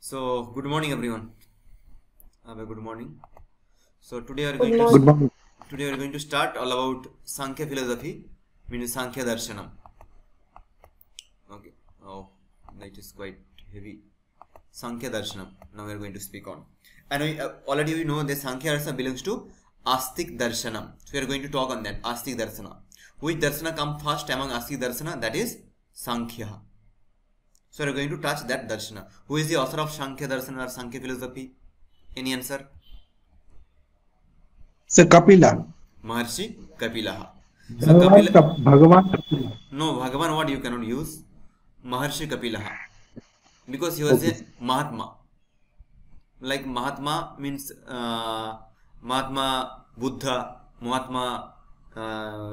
So, good morning, everyone. Have a good morning. So today we are Good going morning. to today we are going to start all about Sāṅkhya philosophy, means Sāṅkhya darshanam. Okay. Oh, that is quite heavy. Sāṅkhya darshanam. Now we are going to speak on. And already we know that Sāṅkhya darsana belongs to atheistic darshanam. So we are going to talk on that atheistic darsana. Which darsana comes first among atheistic darsana? That is Sāṅkhya. So we are going to touch that darshana. Who is the author of Sāṅkhya darsana or Sāṅkhya philosophy? Any answer? Sir Kapila. Maharshi Kapilaha. So Bhagavan Kapila. No, Bhagavan what you cannot use? Maharshi Kapilaha. Because he was a Mahatma. Like Mahatma means Mahatma Buddha, Mahatma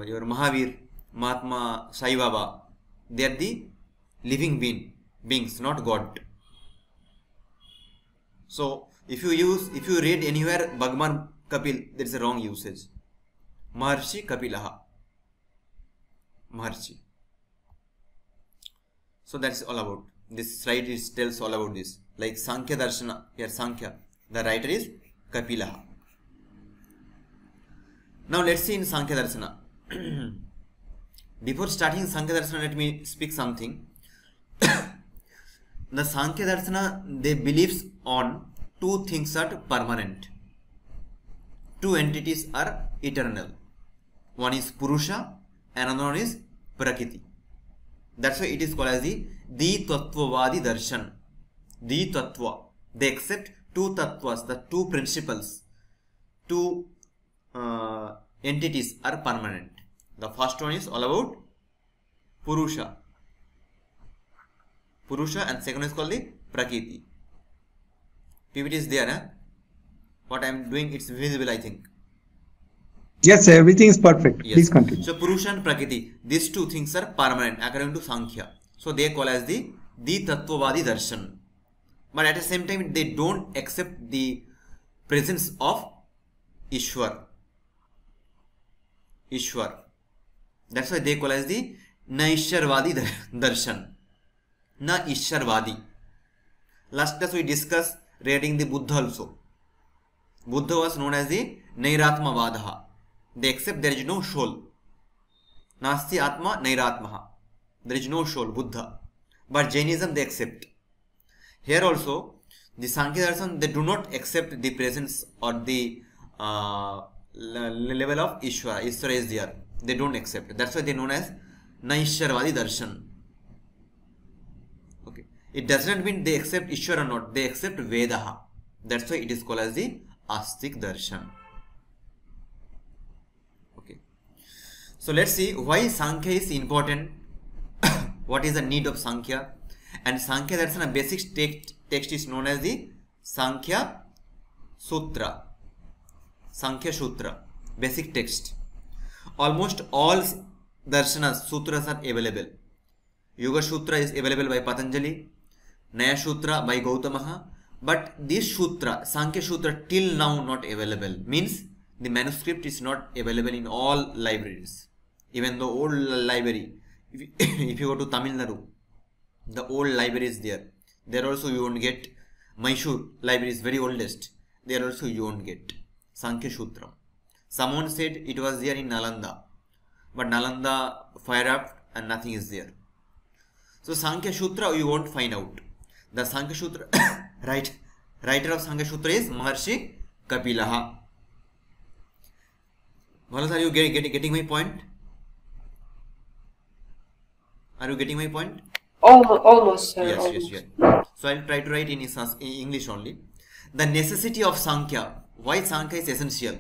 your Mahavir, Mahatma Sai Baba. They are the living beings, not God. So if you read anywhere Bhagavan Kapil, there is a wrong usage. Maharshi Kapilaha. Maharshi. So that's all about. This slide tells all about this. Like Sāṅkhya darshana, here Sāṅkhya. The writer is Kapilaha. Now let's see in Sāṅkhya darsana. Before starting Sāṅkhya darsana, let me speak something. The Sāṅkhya darsana, they believes on two things are permanent. Two entities are eternal. One is Purusha and another one is Prakṛti. That's why it is called as the Tatvavadi darshan. The Tattva. They accept two tattvas, the two principles. Two entities are permanent. The first one is all about Purusha. Purusha, and second is called the Prakṛti. PPT is there, huh? What I am doing, it's visible, I think. Yes, sir, everything is perfect. Yes. Please continue. So Purusha and Prakṛti, these two things are permanent according to Sāṅkhya. So they call as the Tattvavadi darshan. But at the same time, they don't accept the presence of Īśvar. That's why they call as the Naishvarvadi darshan. Na Īśvarvadi. Last class we discussed regarding the Buddha also. Buddha was known as the Nairatmavadaha. They accept there is no soul. Nasti Atma Nairatmaha. There is no soul, Buddha. But Jainism they accept. Here also, the Sāṅkhya darshan, they do not accept the presence or the level of Īśvara. Īśvara is there. They don't accept. That's why they are known as Naishvarvadi darshan. Okay. It does not mean they accept Īśvara or not. They accept Vedaha. That's why it is called as the atheistic darshan. Okay. So let's see why Sāṅkhya is important. What is the need of Sāṅkhya? And Sāṅkhya darsana basic text is known as the Sāṅkhya Sutra. Sāṅkhya Sutra. Basic text. Almost all darshanas, sutras are available. Yoga Sutra is available by Patanjali. Nyaya Sutra by Gautamaha. But this Sutra, Sāṅkhya Sutra, till now not available. Means the manuscript is not available in all libraries. Even the old library, if you go to Tamil Nadu, the old library is there. There also you won't get. Mysore library is very oldest. There also you won't get Sāṅkhya Sutra. Someone said it was there in Nalanda. But Nalanda fire up and nothing is there. So Sāṅkhya Sutra you won't find out. The Sāṅkhya Sutra, writer of Sāṅkhya Sutra is Maharshi Kapilaha. Bhalas, are you getting my point? Are you getting my point? Almost, sir. Yes. So I'll try to write in English only. The necessity of Sāṅkhya. Why Sāṅkhya is essential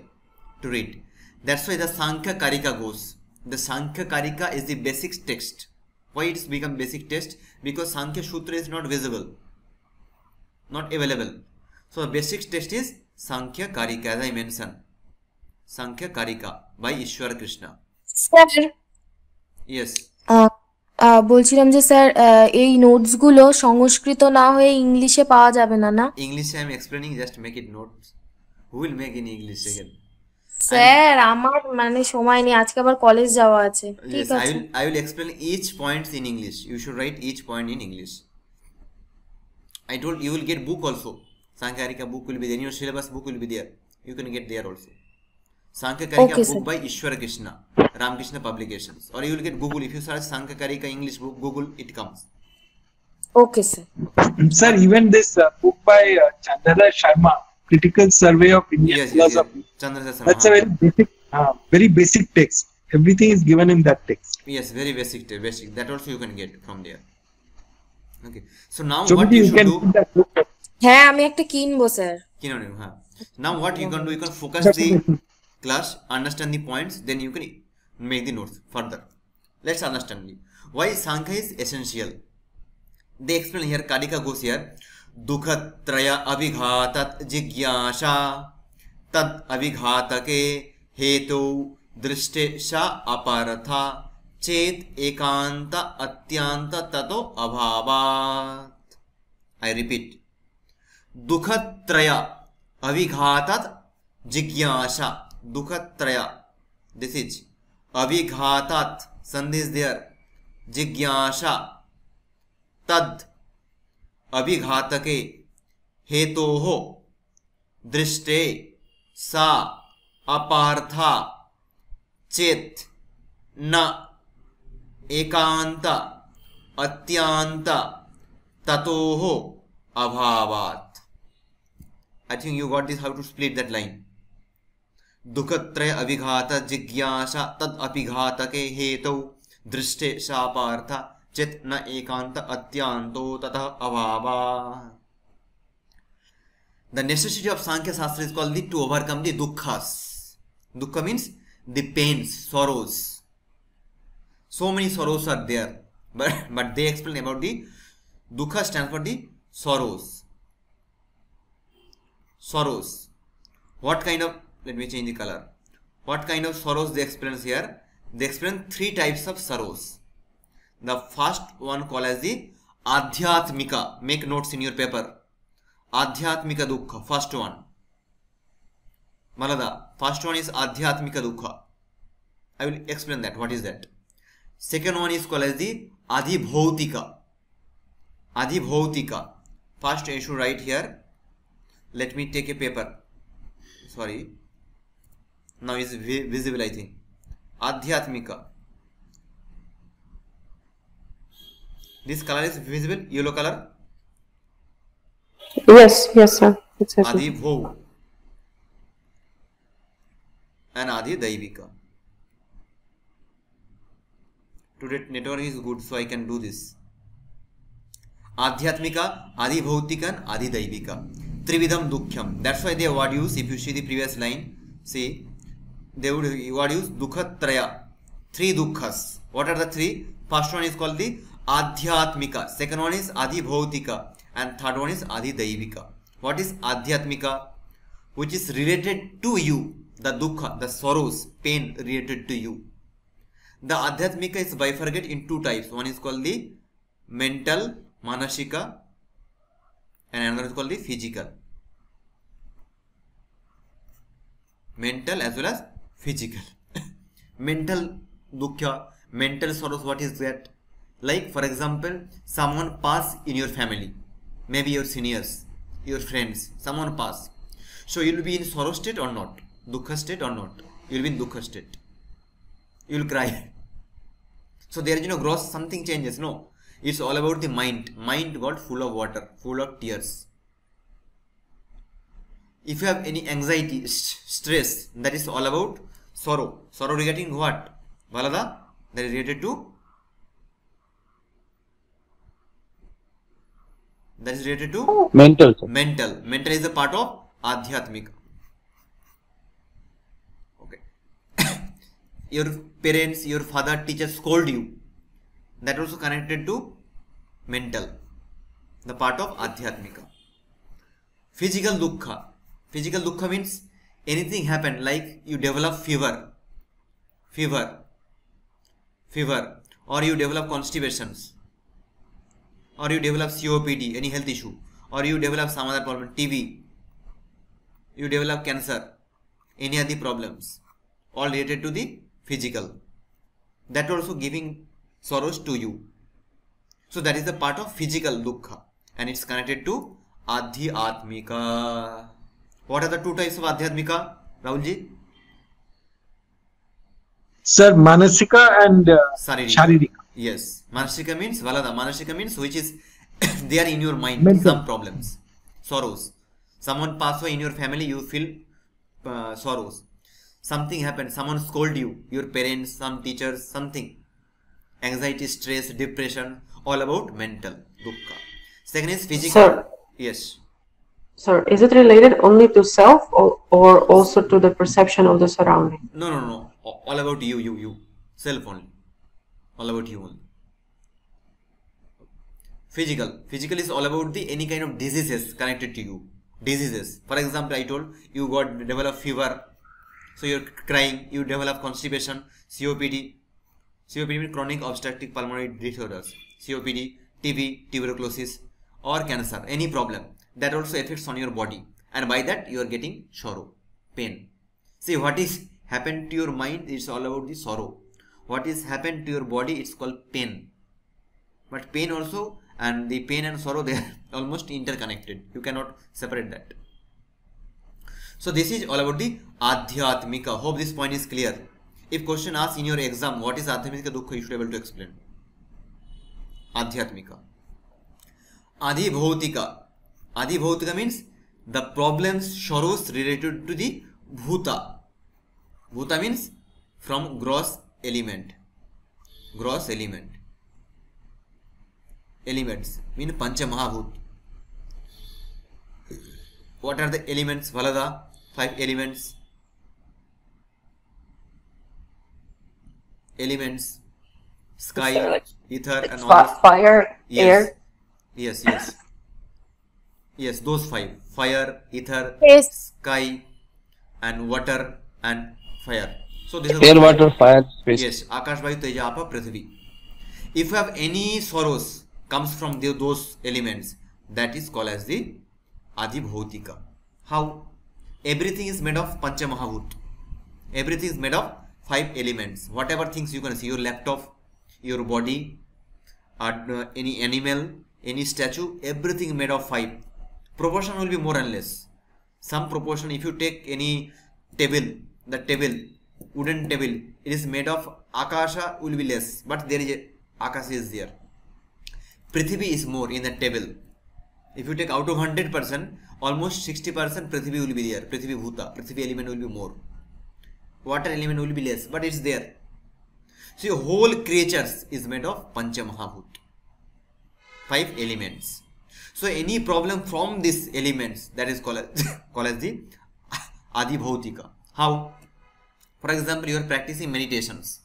to read? That's why the Sāṅkhya-Kārikā goes. The Sāṅkhya-Kārikā is the basic text. Why it's become basic text? Because Sāṅkhya Sutra is not visible, not available. So the basic text is Sāṅkhya-Kārikā, as I mentioned. Sāṅkhya-Kārikā by Īśvarakṛṣṇa. Sir, Yes. বলছিলাম যে sir এই নোটসগুলো সংস্কৃত না হয়ে ইংলিশে পাওয়া যাবে না? English I am explaining, just make it notes. Who will make in English again? Sir আমার মানে সময় নেই, আজকে আবার কলেজ যাওয়া আছে। ঠিক Yes, আছে। I will explain each point in English. You should write each point in English. I told you will get book also. Sāṅkhya-Kārikā book will be there. In your syllabus book will be there. You can get there also. Sāṅkhya-Kārikā Okay, book sir. by Īśvarakṛṣṇa, Ramakrishna Publications. Or you will get Google. If you search Sāṅkhya-Kārikā English book, Google, it comes. Okay, sir. Sir, even this book by Chandra Sharma, Critical Survey of Indian Yes, yes, yes. Philosophy, Chandra Sharma. that's a very basic text. Everything is given in that text. Yes, very basic. That also you can get from there. Okay. So now So what maybe you you should can do? put that book. হ্যাঁ আমি একটা কিনবো sir Now what you can do? You can focus the class, understand the points, then you can make the notes further. Let's understand why Sāṅkhya is essential. They explain here. Kārikā goes here. Dukhatraya abhighatat jigyāsa tad abhighatake hetu drishte sha aparatha chet ekanta atyanta tato abhavat. I repeat. Dukhatraya abhighatat jigyāsa. Dukhatraya. This is abhighatat. Sandhi is there. Jigyāsa. Tad abhighatake hetoho drishte sa apartha chet na ekanta atyanta tatoho abhavat. I think you got this, how to split that line. Dukhatraya abhighata jigyasa tad abhighatake heto drishte sa apartha chet na ekanta atyanto tatah abhava. The necessity of Sāṅkhya Shastra is called to overcome the dukkha-s. Dukkha means the pains, sorrows. So many sorrows are there, but they explain about the dukkha stands for the sorrows. Sorrows. What kind of, let me change the color. What kind of sorrows they explain here? They explain 3 types of sorrows. The first one called as the adhyatmika. Make notes in your paper. Adhyatmika dukkha. First one. Malada. First one is adhyatmika dukkha. I will explain that. What is that? Second one is called as the adhibhautika. Adhibhautika. First I should write here. Let me take a paper. Sorry. Now it's visible, I think. Adhyatmika. This color is visible, yellow color. Yes, sir. Exactly. Adhibhau and Adhidaivika. Today network is good, so I can do this. Adhyatmika, Adhibhautika and Adhidaivika. Trividham dukhyam. That's why they would use, if you see the previous line, see, they would use dukhatraya. 3 dukkhas. What are the 3? First one is called the Adhyatmika. Second one is Adhibhautika. And third one is Adhidaivika. What is Adhyatmika? Which is related to you. The dukkha, the sorrows, pain related to you. The Adhyatmika is bifurcated in 2 types. One is called the mental, manasika, and another is called the physical. Mental as well as physical. Mental dukkha, mental sorrows, what is that? Like for example, someone pass in your family, maybe your seniors, your friends, someone pass. So you will be in sorrow state or not? Dukkha state or not? You will be in dukkha state. You will cry. So there is gross something changes. No, it's all about the mind. Mind got full of water, full of tears. If you have any anxiety, stress, that is all about sorrow. Sorrow regarding what? Valada? That is related to mental. Sir. Mental is a part of Adhyatmika. Okay. Your parents, your father, teacher scold you. That also connected to mental. The part of Adhyatmika. Physical dukkha. Physical dukkha means anything happened, like you develop fever, or you develop constipations, or you develop COPD, any health issue, or you develop some other problem, TB, you develop cancer, any other problems, all related to the physical. That also giving sorrows to you. So that is the part of physical dukkha. and it's connected to adhyatmika. What are the two types of adhyatmika, Rahulji? Sir, manasika and sharirika. Yes, manasika means valada. Manasika means which is they are in your mind. Mental. Some problems, sorrows. Someone passed away in your family, you feel sorrows. Something happened, someone scolded you, your parents, some teachers, something. Anxiety, stress, depression, all about mental dukkha. Second is physical. Sir. Yes. Sir, is it related only to self or also to the perception of the surrounding? No. All about you. Self only. All about you only. Physical. Physical is all about the any kind of diseases connected to you. Diseases. For example, I told you develop fever. So you're crying, you develop constipation, COPD. COPD means chronic obstructive pulmonary disorders. COPD, TB, tuberculosis or cancer, any problem. That also affects on your body. And by that you are getting sorrow, pain. See what is happened to your mind, it's all about the sorrow. What is happened to your body, it's called pain. But pain also, and the pain and sorrow, they are almost interconnected. You cannot separate that. So this is all about the adhyatmika. Hope this point is clear. If question asked in your exam, what is adhyatmika dukkha, you should be able to explain. Adhyatmika. Adhibhautika. Adhibhautika means the problems, sorrows related to the bhuta. Bhuta means from gross element. Gross element. Elements mean pancha mahabhut. What are the elements? Valada, 5 elements. Elements, sky, So, like, ether, and all those. Fire, Yes. air. Yes, those 5. Fire, ether, Yes. sky, and water, and fire. So this is Air, water, fire, space. Yes, Akash, Vayu, Teja, Apa, Prithvi. If you have any sorrows comes from those elements, that is called as the Adhibhautika. How? Everything is made of Pancha Mahabhut. Everything is made of 5 elements. Whatever things you can see, your laptop, your body, any animal, any statue, everything made of 5. Proportion will be more and less. Some proportion, if you take any table, the table, wooden table, it is made of Akasha will be less, but there is Akasha is there. Prithvi is more in the table. If you take out of 100%, almost 60% Prithvi will be there. Prithvi Bhuta, Prithvi element will be more. Water element will be less, but it's there. So your whole creatures is made of Pancha Mahabhut. 5 elements. So any problem from these elements, that is called as the Adhibhautika. How? For example, you are practicing meditations.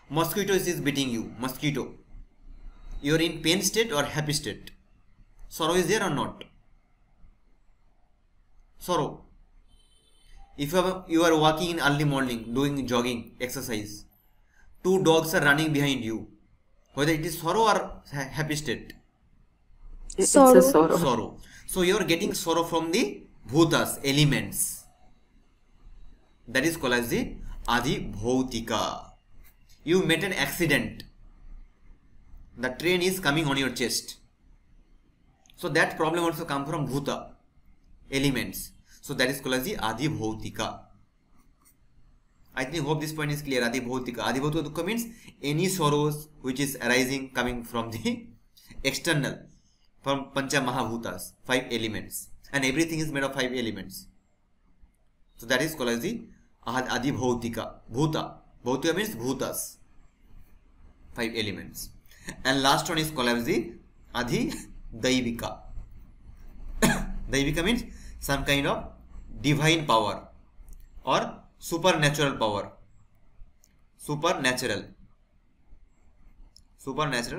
Mosquito is beating you. Mosquito. You are in pain state or happy state? Sorrow is there or not? Sorrow. If you are walking in early morning, doing jogging, exercise, 2 dogs are running behind you, whether it is sorrow or happy state? It's Sorrow. a sorrow. Sorrow. So you are getting sorrow from the bhutas, elements. That is called as the Adhibhautika. You met an accident. The train is coming on your chest. So that problem also comes from bhuta, elements. So that is called as the Adhibhautika. I think hope this point is clear. Adhibhautika. Adhibhautika dukkha means any sorrows which is arising coming from the external, from Pancha Mahabhutas, 5 elements. And everything is made of 5 elements. So that is called as the Adhibhautika. Bhuta. Bhautika means bhutas, 5 elements. And last one is called as the Adhidaivika. Daivika means some kind of divine power or supernatural power. Supernatural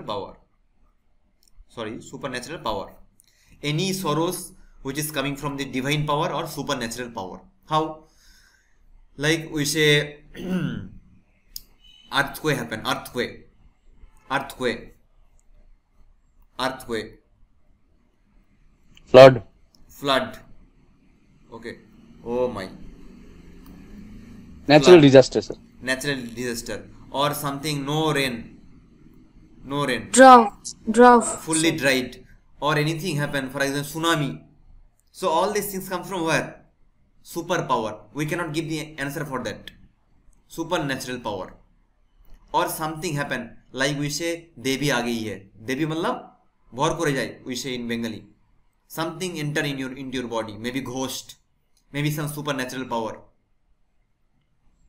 power. Supernatural power. Any sorrows which is coming from the divine power or supernatural power. How? Like we say earthquake happen. Earthquake. Flood. Okay. Oh my. Natural Flood. disaster, sir. Natural disaster. Or something, no rain. Drought. Fully dried. or anything happen, for example tsunami. So all these things come from where? Superpower. We cannot give the answer for that. Supernatural power. Or something happen, like we say Devi aa gayi hai. Devi matlab bhor kore jay, we say in Bengali. Something enter into your body, maybe ghost, maybe some supernatural power.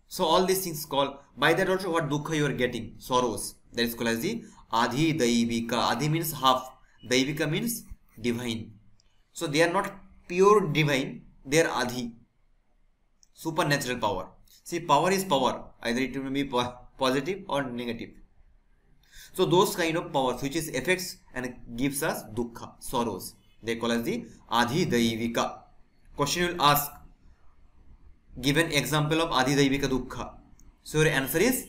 So all these things called, by that also what dukkha you are getting, sorrows, that is called as the adhi daivika. Adhi means half, daivika means divine. So they are not pure divine, they are adhi, supernatural power. See, power is power, either it may be positive or negative. So those kind of powers which is affects and gives us dukkha, sorrows, they call as the adhi daivika. Question will ask, give an example of adhi daivika dukkha. So your answer is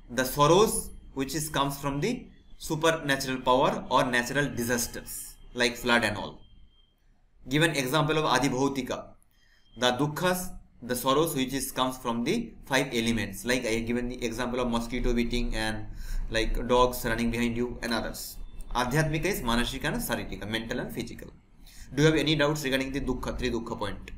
the sorrows which is comes from the supernatural power or natural disasters like flood and all. Give an example of adi bhautika, the dukkhas, the sorrows which is comes from the 5 elements, like I have given the example of mosquito beating and like dogs running behind you and others. Adhyatmika is manasika and saritika, mental and physical. Do you have any doubts regarding the dukkha, 3 dukkha point?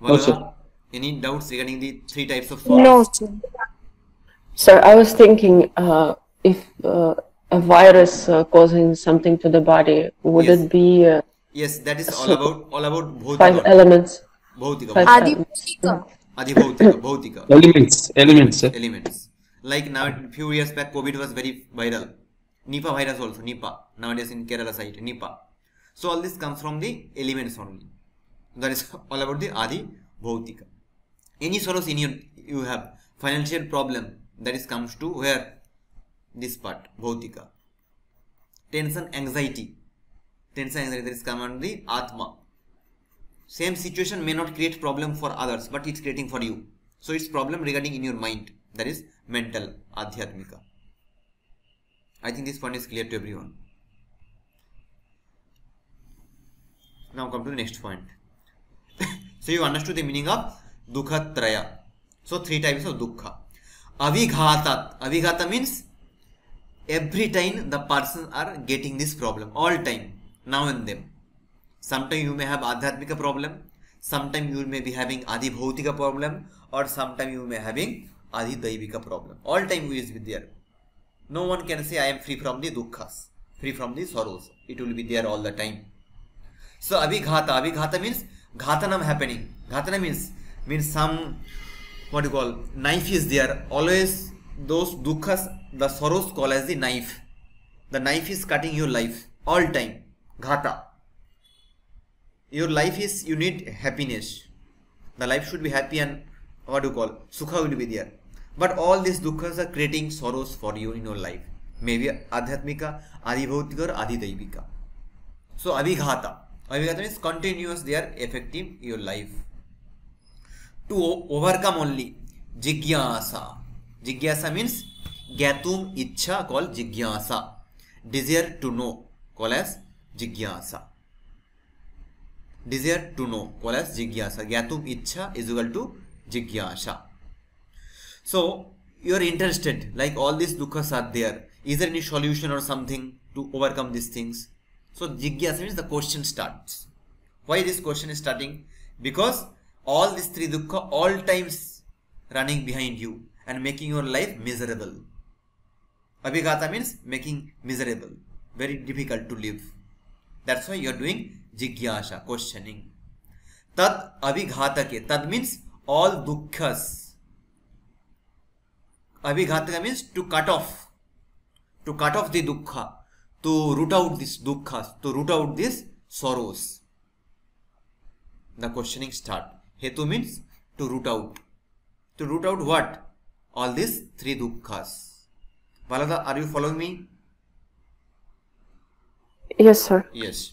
No, sir. Any doubts regarding the 3 types of sorrows? No, sir. Sir, I was thinking if a virus causing something to the body, would Yes. it be Yes, that is all about bhautika. 5 elements? Bhautika. Five Adi elements. Bhautika. Adi bhautika. Bhautika. Elements, sir. Elements. Like now, few years back, COVID was very viral. Nipah virus also, Nipah. Nowadays in Kerala side, Nipah. So all this comes from the elements only. That is all about the Adi bhautika. Any sorrows in you have, financial problem, that is comes to where? This part, bhautika. Tension, anxiety. Tension, anxiety, that is come on the atma. Same situation may not create problem for others, but it's creating for you. So it's problem regarding in your mind. That is mental, adhyatmika. I think this point is clear to everyone. Now come to the next point. So you understood the meaning of dukkha traya. So 3 types of dukkha. Avighatat. Avighata means every time the person are getting this problem, all time, now and then. Sometimes you may have adhyatmika problem, sometimes you may be having adi bhautika problem, or sometimes you may having adi daivika problem. All time we is there. No one can say I am free from the dukkhas, free from the sorrows. It will be there all the time. So avighata. Avighata means ghatanam happening. Ghatana means some, what you call, knife is there. Always those dukkhas, the sorrows call as the knife. The knife is cutting your life all time. Ghata. Your life is, you need happiness. The life should be happy and what you call, sukha will be there. But all these dukkhas are creating sorrows for you in your life. Maybe adhyatmika, adi bhautika or adi daivika. So avighata. Avighata means continuous, they are affecting your life. To overcome only, jigyasa. Jigyasa means gyatum ichha, called jigyasa. Desire to know, called as jigyasa. Desire to know, called as jigyasa. Gyatum ichha is equal to jigyasa. So you are interested, like all these dukkhas are there. Is there any solution or something to overcome these things? So jigyasa means the question starts. Why this question is starting? Because all these 3 dukkha all times running behind you and making your life miserable. Abhighata means making miserable, very difficult to live. That's why you are doing jigyasa, questioning. Tad abhighatake. Tad means all dukkhas. Abhighataka means to cut off. To cut off the dukkha. To root out these dukkhas. To root out these sorrows. The questioning start. Hetu means to root out. To root out what? All these 3 dukkhas. Valada, are you following me? Yes, sir. Yes.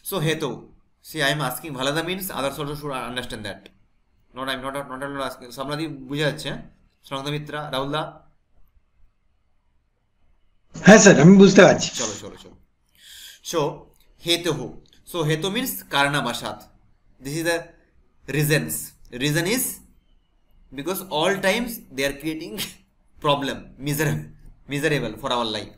So hetu. See, I am asking. Valada means others also should understand that. Not I am not asking. Samnadi বুঝা যাচ্ছে? Srangda Mitra, Rahulda. হ্যাঁ sir আমি বুঝতে পারছি চলো So hetuhu. So hetu means karana bashat. This is the reasons. Reason is because all times they are creating problem, miserable for our life.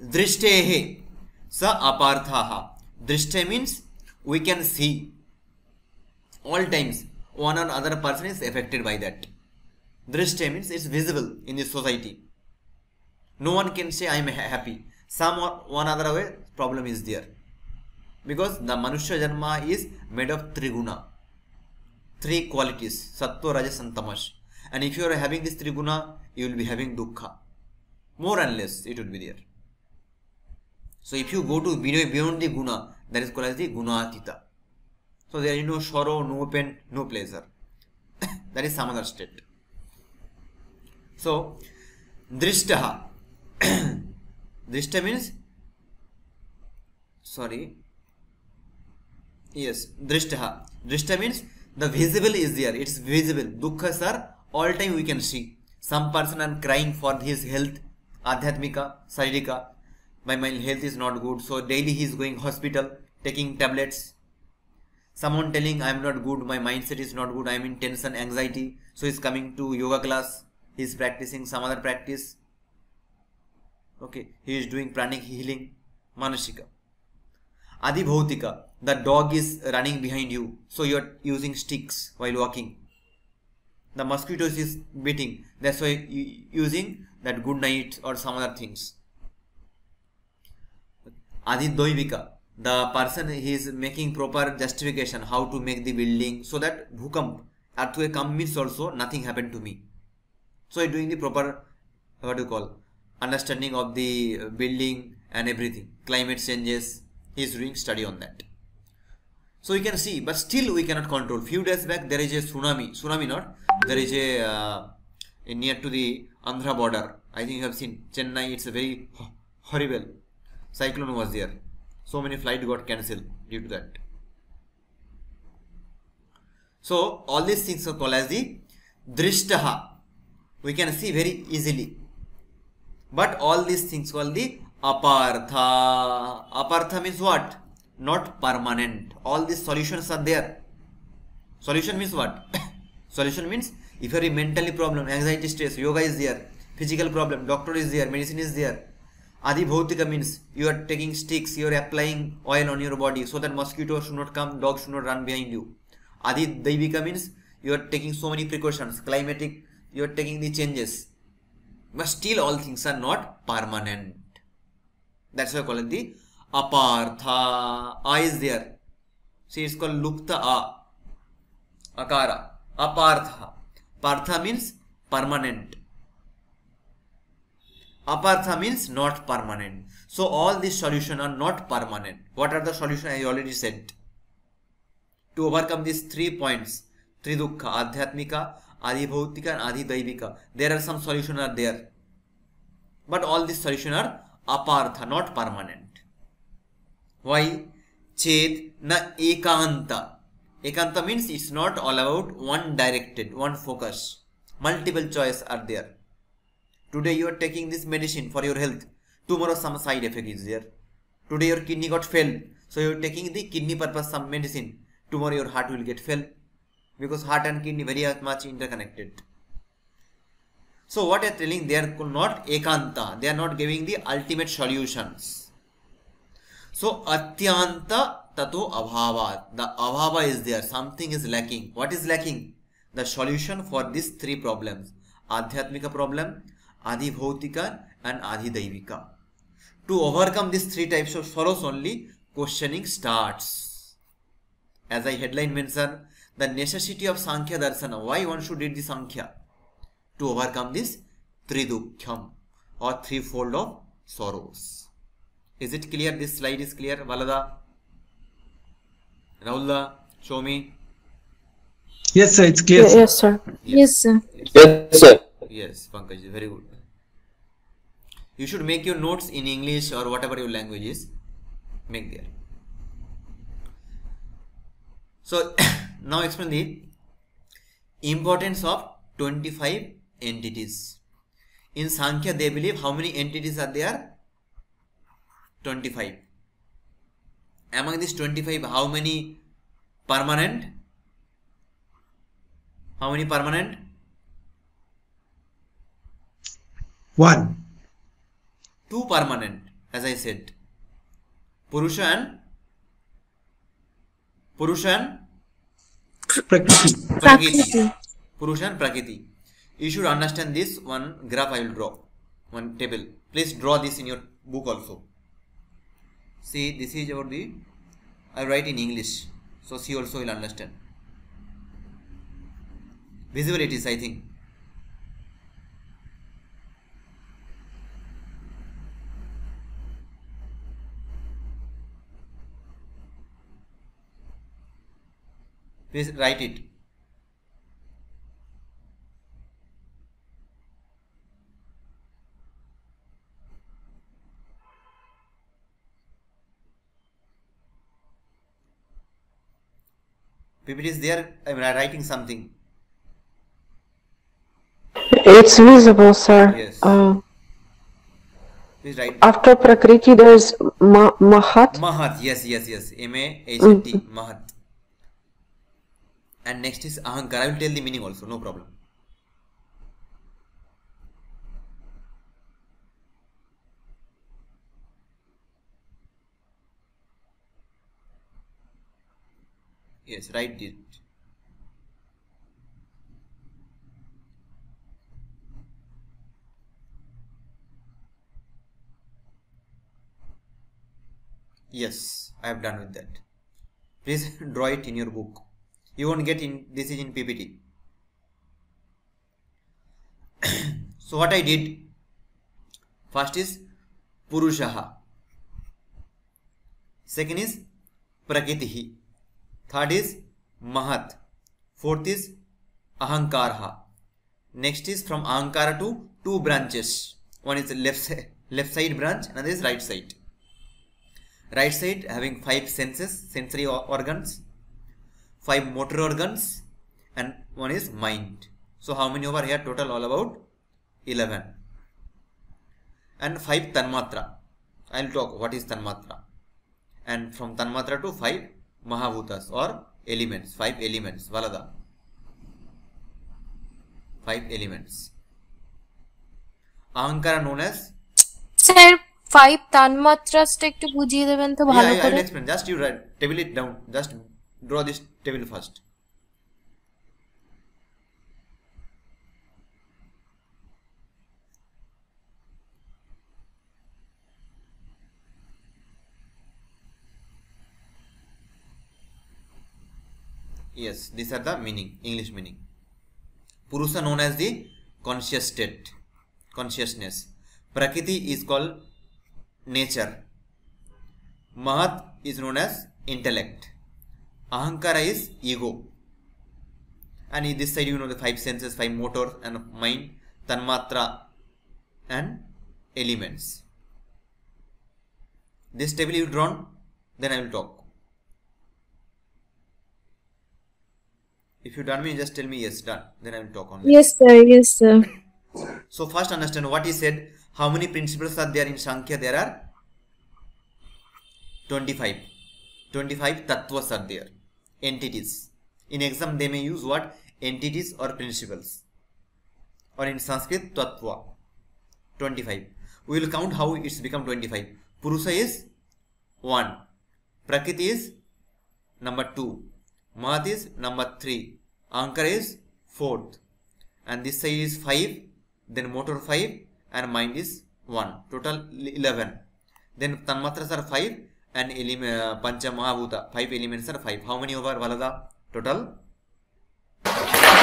Drishte sa aparthaha. Drishte means we can see. All times one or other person is affected by that. Drishte means it's visible in this society. No one can say I am happy. Some or one other way problem is there. Because the Manushya Janma is made of three guna. Three qualities. Sattva, Rajas and Tamas. And if you are having this three guna, you will be having dukkha. More and less it will be there. So if you go to beyond the guna, that is called as the gunatita. So there is no sorrow, no pain, no pleasure. That is some other state. So drishtaha. Drishta means drishtaha. Drishta means the visible is there. It's visible. Dukkhas are all time we can see. Some person are crying for his health, adhyatmika, saririka. My health is not good, so daily he is going hospital, taking tablets. Someone telling I am not good, my mindset is not good, I am in tension, anxiety. So he is coming to yoga class, he is practicing some other practice. Okay, he is doing pranic healing, manashika. Adi bhautika, the dog is running behind you, so you are using sticks while walking. The mosquitoes is beating, that's why you using that good night or some other things. Adi doivika, the person he is making proper justification how to make the building so that bhukamp, earthquake comes also nothing happened to me. So he is doing the proper understanding of the building and everything. Climate changes, he is doing study on that. So you can see, but still we cannot control. Few days back there is a tsunami not, there is a near to the Andhra border. I think you have seen Chennai, it's a very horrible. Cyclone was there. So many flights got cancelled due to that. So all these things are called as the drishtaha. We can see very easily. But all these things called the apartha. Apartha means what? Not permanent. All these solutions are there. Solution means what? Solution means if you are mentally problem, anxiety, stress, yoga is there. Physical problem, doctor is there, medicine is there. Adi bhautika means you are taking sticks, you are applying oil on your body so that mosquito should not come, dog should not run behind you. Adi daivika means you are taking so many precautions, climatic, you are taking the changes. But still all things are not permanent. That's why I call it the apartha. A is there. See, it's called lupta a. Akara. Apartha. Partha means permanent. Apartha means not permanent. So all these solutions are not permanent. What are the solutions? I already said. To overcome these 3 points, Tridukkha, Adhyatmika, Adhibhautika and Adhidaivika, there are some solutions are there. But all these solutions are apartha, not permanent. Why? Ched na ekanta. Ekanta means it's not all about one directed, one focus. Multiple choices are there. Today you are taking this medicine for your health. Tomorrow some side effect is there. Today your kidney got failed. So you are taking the kidney purpose some medicine. Tomorrow your heart will get failed. Because heart and kidney very much interconnected. So what I am telling, they are not ekanta. They are not giving the ultimate solutions. So atyanta tato abhava. The abhava is there. Something is lacking. What is lacking? The solution for these 3 problems. Adhyatmika problem, Adhibhautika and Adhidaivika. To overcome these 3 types of sorrows only, questioning starts. As I headline mentioned, the necessity of Sāṅkhya Darshana. Why one should read the Sāṅkhya? To overcome this Tridukhyam or threefold of sorrows. Is it clear? This slide is clear? Valada? Rahulda? Show me. Yes, sir, it's clear. Yes, sir. Yes, sir. Yes, sir. Yes, Pankaj, very good. You should make your notes in English or whatever your language is. Make there. So, now explain the importance of 25 entities. In Sāṅkhya, they believe how many entities are there? 25. Among these 25, how many permanent? How many permanent? One. Two permanent, as I said. Purusha and Prakriti. Prakriti. Purusha and Prakriti. You should understand this one graph I will draw. One table. Please draw this in your book also. See, this is about the, I write in English. So she also will understand. Visible it is, I think. Please write it. PPT is there. I am writing something. It's visible, sir. Yes. Please write. After Prakriti, there is Mahat. Mahat. Yes. M-A-H-A-T. Mahat. And next is Ahankara. I will tell the meaning also. No problem. Yes, write it. Yes, I have done with that. Please draw it in your book. You won't get in, this is in PPT. So what I did, first is Purushaha, second is Prakritihi, third is Mahat, fourth is Ahankarha. Next is from Ahankara to two branches. One is left side branch, another is right side. Right side having 5 senses, sensory organs, 5 motor organs, and one is mind. So how many over here? Total all about 11. And 5 tanmatra. I will talk what is tanmatra. And from tanmatra to 5 mahabhutas or elements. 5 elements. Valada. 5 elements. Ahankara known as. Sir, 5 tanmatras টা একটু বুঝিয়ে দেবেন তো ভালো I করে। will explain. Just you write, table it down. Just draw this table first. Yes, these are the meaning, English meaning. Puruṣa known as the conscious state, consciousness. Prakriti is called nature. Mahat is known as intellect. Ahankara is ego. And in this side you know the 5 senses, 5 motors and mind, tanmatra and elements. This table you drawn, then I will talk. If you done me, just tell me yes, done. Then I will talk on. Yes sir, yes sir. So first understand what he said. How many principles are there in Sāṅkhya? There are 25. 25 tattvas are there. Entities. In exam they may use what? Entities or principles. Or in Sanskrit, tattva. 25. We will count how it's become 25. Puruṣa is 1. Prakriti is number 2. Mahat is number 3. Ahankara is 4th. And this side is 5. Then motor 5. And mind is 1. Total 11. Then tanmatras are 5. And pancha mahabhuta. 5 elements are 5. How many over Valada? Total?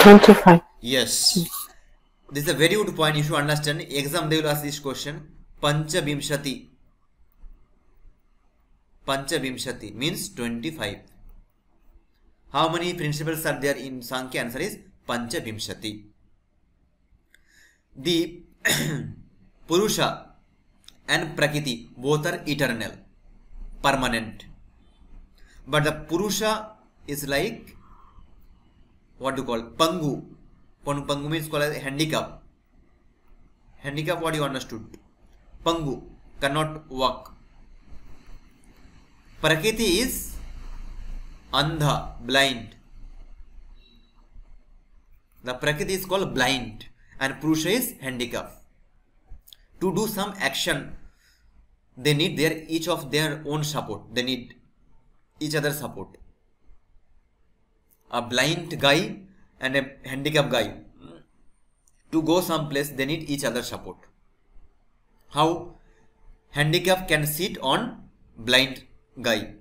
25. Yes. This is a very good point. You should understand. Exam they will ask this question. Pancha bimshati. Pancha bimshati means 25. How many principles are there in Sāṅkhya? Answer is Pancha bimshati. The Purusha and Prakriti both are eternal, permanent. But the Purusha is like what do you call Pangu. Pangu means called as handicap. Handicap, what you understood? Pangu, cannot walk. Prakriti is andha, blind. The Prakriti is called blind and Purusha is handicap. To do some action, they need each of their own support. They need each other's support. A blind guy and a handicapped guy, to go someplace, they need each other's support. How? Handicapped can sit on blind guy,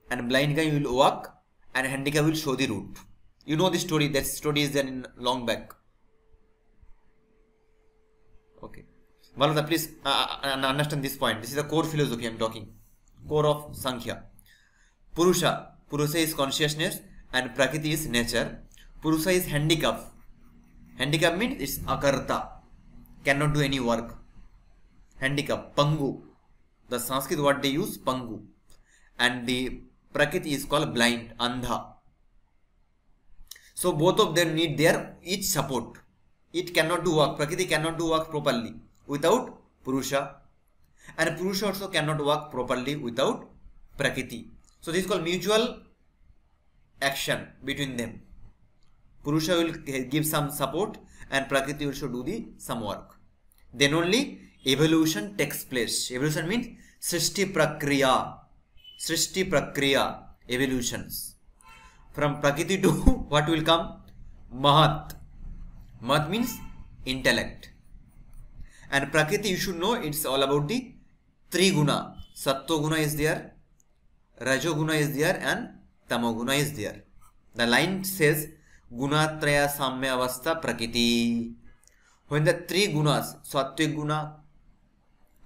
and blind guy will walk and handicapped will show the route. You know the story. That story is there in long back. Okay. Malada, please understand this point. This is the core philosophy I am talking. Core of Sāṅkhya. Puruṣa is consciousness and Prakṛti is nature. Puruṣa is handicap. Handicap means it's akarta, cannot do any work. Handicap, pangu. The Sanskrit word they use, pangu. And the Prakṛti is called blind, andha. So both of them need their each support. It cannot do work. Prakṛti cannot do work properly without Puruṣa. And Puruṣa also cannot work properly without Prakṛti. So this is called mutual action between them. Puruṣa will give some support and Prakṛti will also do some work. Then only evolution takes place. Evolution means Srishti Prakriya, evolutions. From Prakṛti to what will come? Mahat. Mahat means intellect. And Prakṛti, you should know, it's all about the three guna. Sattva guna is there, Rajo guna is there, and Tamo guna is there. The line says Gunatraya Samya Avastha Prakṛti. When the three gunas, Sattvic guna,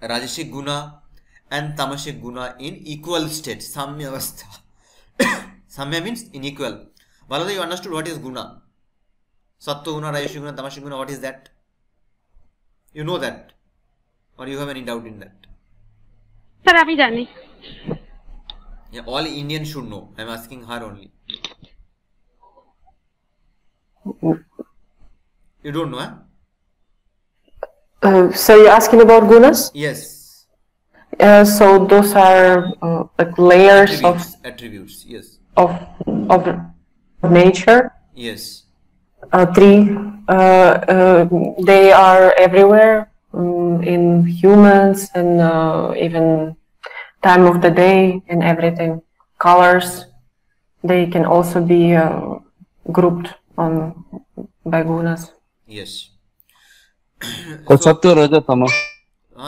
Rajasic guna and Tamasic guna in equal state, Samya Avastha. Samya means in equal. Balada, you understood what is guna? Sattva guna, Rajasic guna, Tamasic guna, what is that? You know that? Or you have any doubt in that? Sir, abhi jani. Yeah, all Indians should know. I am asking her only. You don't know, So you're asking about gunas? Yes. So those are like layers attributes, yes. of nature. Yes. Three. They are everywhere in humans and even time of the day and everything. Colors. They can also be grouped on by gunas. Yes. Sattva, Raja, Tama.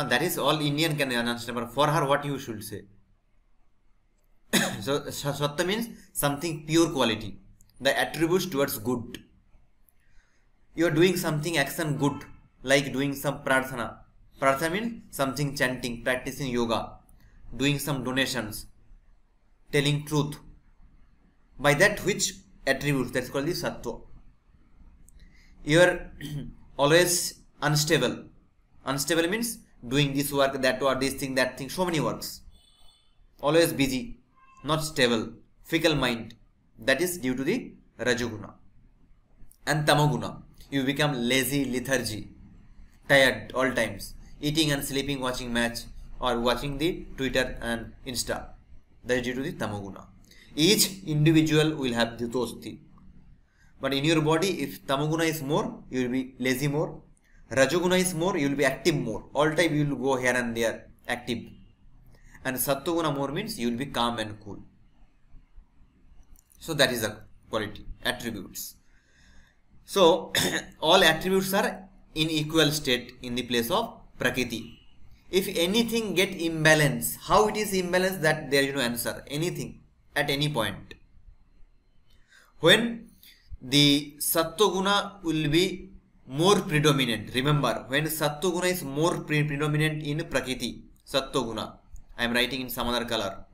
That is all Indian can understand, but for her what you should say. So Sattva means something pure quality, the attributes towards good. You are doing something action good, like doing some prarthana. Prarthana means something chanting, practicing yoga, doing some donations, telling truth. By that which attributes, that's called the Sattva. You are always unstable. Unstable means doing this work, that work, this thing, that thing, so many works. Always busy, not stable, fickle mind. That is due to the Rajoguna. And Tamoguna, you become lazy, lethargy, tired all times, eating and sleeping, watching match or watching the Twitter and Insta. That is due to the Tamoguna. Each individual will have those things. But in your body, if Tamoguna is more, you will be lazy more. Rajoguna is more, you will be active more. All time you will go here and there, active. And Sattva more means you will be calm and cool. So that is the quality, attributes. So all attributes are in equal state in the place of Prakṛti. If anything get imbalance, how it is imbalanced, that there is no answer. Anything at any point. When the Sattva guna will be more predominant. Remember, when Sattva guna is more predominant in Prakṛti, Sattva guna, I am writing in some other color.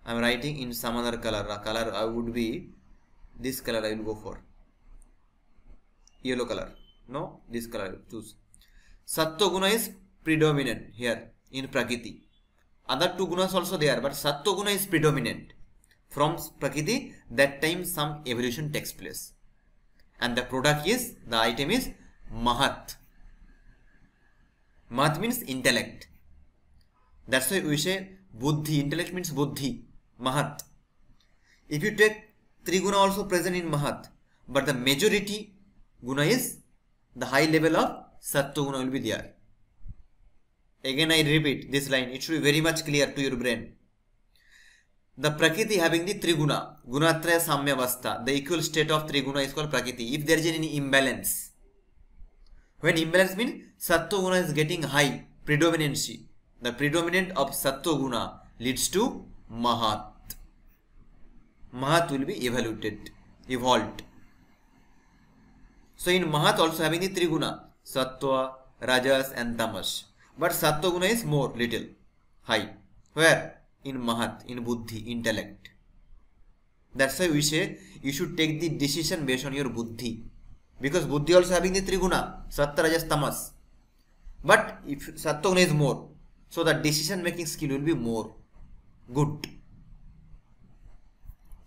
I am writing in some other color. A color I would be, this color I will go for. Yellow color. No, this color I will choose. Sattva guna is predominant here in Prakṛti. Other two gunas also there, but Sattva guna is predominant. From Prakṛti, that time some evolution takes place. And the product is, the item is Mahat. Mahat means intellect. That's why we say Buddhi. Intellect means Buddhi. Mahat. If you take three guna also present in Mahat, but the majority guna is the high level of Sattva guna will be there. again I repeat this line, it should be very much clear to your brain. The Prakrti having the Triguna, Gunatraya Samyavastha, the equal state of Triguna is called Prakrti. If there is any imbalance, when imbalance means Sattva Guna is getting high, predominancy, the predominant of Sattva Guna leads to Mahat. Mahat will be evolved. So in Mahat also having the Triguna, Sattva, Rajas and Tamas. But Sattva Guna is more, little, high. Where? In Mahat, in Buddhi, intellect. That's why we say you should take the decision based on your Buddhi. Because Buddhi also having the Triguna, Sattva, Rajas, Tamas. But if Sattva Guna is more, so the decision making skill will be more good.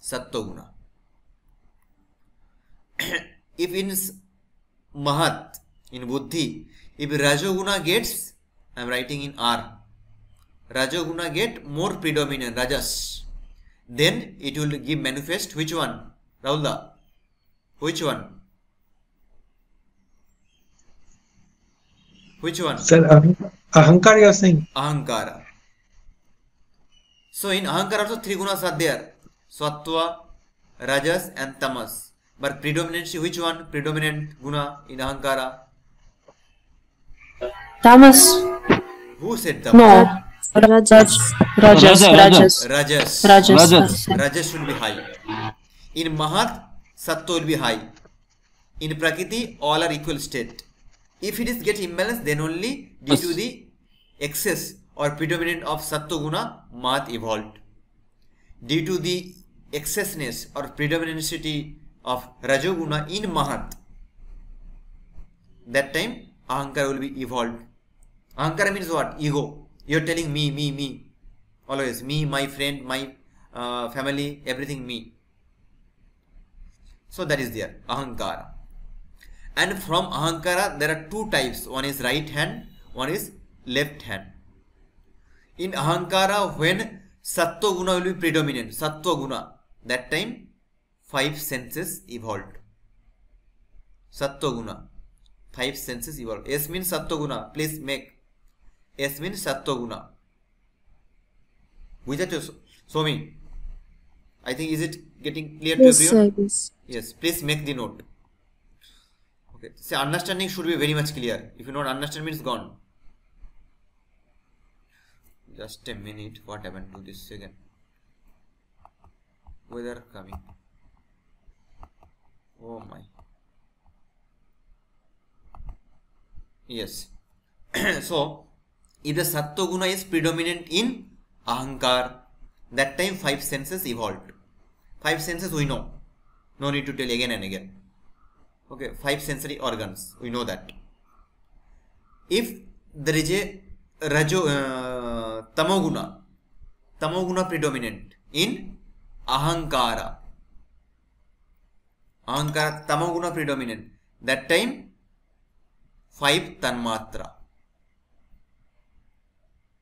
Sattva Guna. If in Mahat, in Buddhi, if Rajoguna gets, I am writing in R, Rajoguna get more predominant, Rajas, then it will give manifest which one? Rahulda, which one? Which one? Sir, Ahankara you are saying? Ahankara. So in Ahankara also 3 gunas are there. Sattva, Rajas and Tamas. But predominancy, which one? Predominant guna in Ahankara? Tamas. Who said Tamas? No. Rajas. Rajas should be high. In Mahat, Sattva will be high. In Prakriti, all are equal state. If it is get imbalanced, then only due to the excess or predominant of Sattva Guna, Mahat evolved. Due to the excessness or predominancy of Rajoguna in Mahat, that time Ahankara will be evolved. Ahankara means what? Ego. You are telling me. Always me, my friend, my family, everything me. So that is there, Ahankara. And from Ahankara there are 2 types. One is right hand, one is left hand. In Ahankara, when Sattva Guna will be predominant, Sattva Guna, that time 5 senses evolved. Sattva Guna, 5 senses evolved. S means Sattva Guna, please make. S means Sattva Guna. Which are show me. I think is it getting clear to everyone? Yes. Yes, please make the note. Okay, say understanding should be very much clear. If you not understand, means gone. Just a minute. What happened to this again? Weather coming. Oh my. Yes. So, if the Sattva Guna is predominant in Ahankar, that time 5 senses evolved. 5 senses we know. No need to tell again and again. Okay, 5 sensory organs. We know that. If there is a Tamoguna predominant in Ahankara. Ahankara Tamoguna predominant. That time 5 Tanmatra.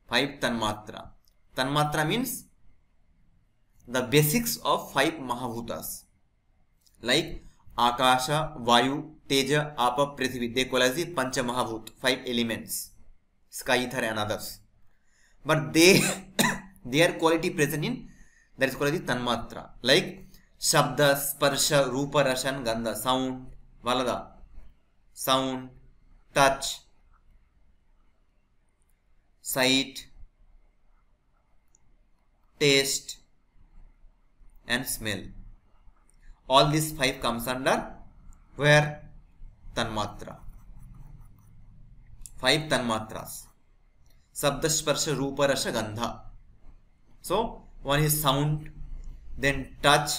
5 Tanmatra. Tanmatra means the basics of 5 Mahabhutas. Like Akasha, Vayu, Teja, Apa, Prithvi. They call as the Pancha Mahabhut, 5 elements. Sky, ether and others. But their quality present in, that is called the Tanmatra. Like Shabda, Sparsha, Rupa, Rashan, Gandha. Sound, Valada. Sound, touch, sight, taste and smell. All these 5 comes under where? Tanmatra. 5 Tanmatras. Sabda, Sparsha, Rupa, Rasha, Gandha. So, one is sound, then touch,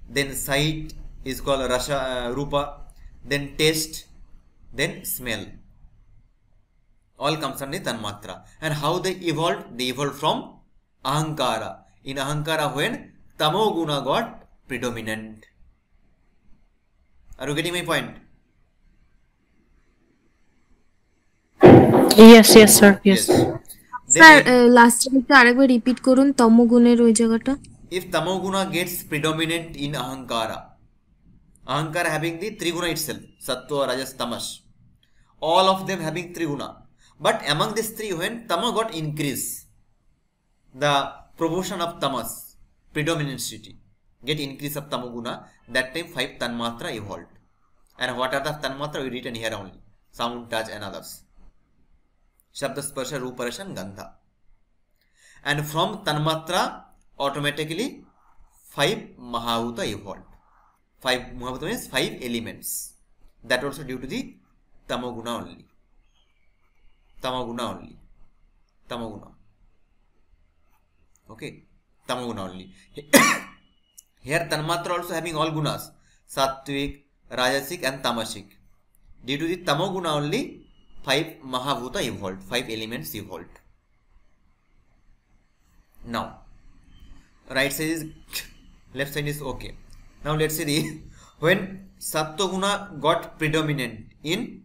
then sight is called Rasha, Rupa, then taste, then smell. All comes under Tanmatra. And how they evolved? They evolved from Ahankara. In Ahankara, when Tamoguna got predominant. Are you getting my point? Yes, sir. Yes. Sir, last time arekbar repeat korun tamoguner oi jagata. If Tamoguna gets predominant in Ahankara, Ahankara having the 3 guna itself, Sattva, Rajas, Tamas, all of them having 3 guna. But among these three, when tama got increased, the proportion of tamas, predominancy, get increase of tamoguna, that time 5 tanmatra evolved. And what are the tanmatra? We written here only. Sound, touch and others. Shabda, sparsha, rupa, rasa and gandha. And from tanmatra, automatically 5 mahabhuta evolved. 5 mahabhuta means 5 elements. That also due to the tamoguna only. Tamoguna only. Tamoguna. Okay. Tamoguna only. Here tanmatra also having all gunas. Sattvic, rajasic and tamasic. Due to the tamoguna only 5 mahabhuta evolved. 5 elements evolved. Now, right side is, left side is okay. Now let's see the, when sattva guna got predominant in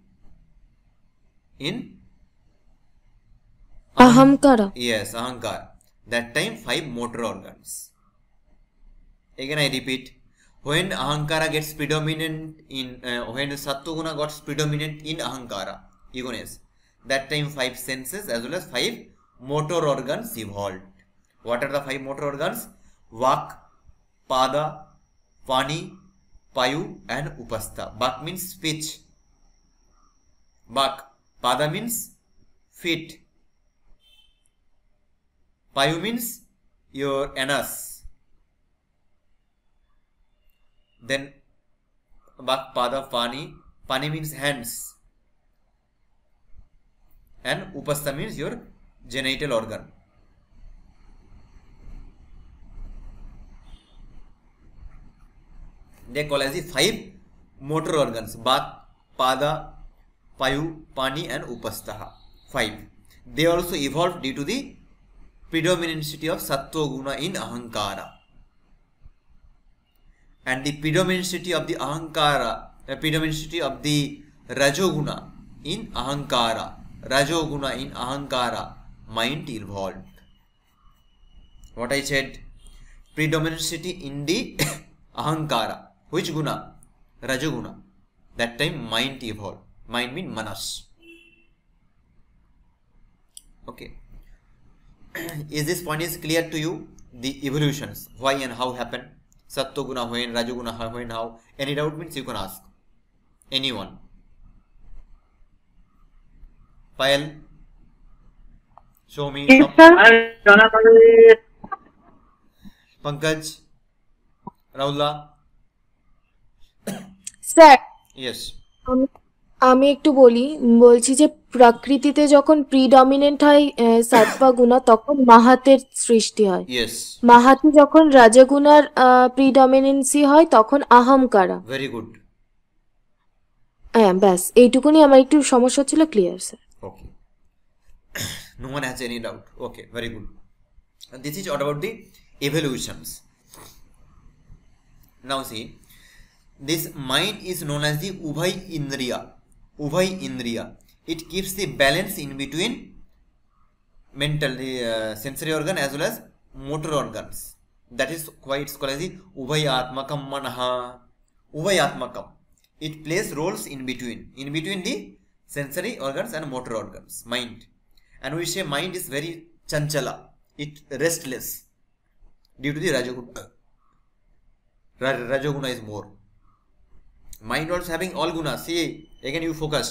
ahamkara. Yes, ahankara. That time 5 motor organs. Again I repeat, when ahankara gets predominant in, when sattva guna got predominant in ahankara, egoness, that time 5 senses as well as 5 motor organs evolved. What are the 5 motor organs? Vak, pada, pani, payu and upastha. Vak means speech. Vak. Pada means feet. Payu means your anus. Then Vak, pada, pani. Pani means hands. And upastha means your genital organ. They call as the 5 motor organs. Vak, pada, payu, pani and upastha. 5. They also evolved due to the predominancy of sattva guna in ahankara. And the predominancy of the ahankara, predominancy of the rajoguna in ahankara, rajoguna in ahankara, mind evolved. What I said? Predominancy in the ahankara. Which guna? Rajoguna. That time mind evolved. Mind means manas. Okay. Is this point is clear to you? The evolutions, why and how happen? Sattva guna when, Rajoguna when, how? Any doubt means you can ask. Anyone. Payal, show me. Pankaj, Rahula. Sir Yes. আমি একটু বলছি যে প্রকৃতিতে যখন predominant হয় সাত্ত্বা গুণা তখন মাহাতের সৃষ্টি হয়। Yes. মাহাতে যখন রাজগুণার প্রিডমিনেন্সি হয় তখন আহমকারা। Very good. হ্যাঁ ব্যাস এইটুকুনি আমার একটু সমস্যা ছিল, clear sir. Okay. No one has any doubt. Okay, very good. This is all about the evolutions. Now see, this mind is known as the Ubhay Indriya. Ubhay Indriya. It keeps the balance in between mental, the sensory organ as well as motor organs. That is why it's called as the Ubhayatmakam Manaha. Ubhayatmakam. It plays roles in between the sensory organs and motor organs, mind. And we say mind is very chanchala. It restless due to the Rajoguna. Rajoguna is more. Mind also having all gunas. See, again you focus.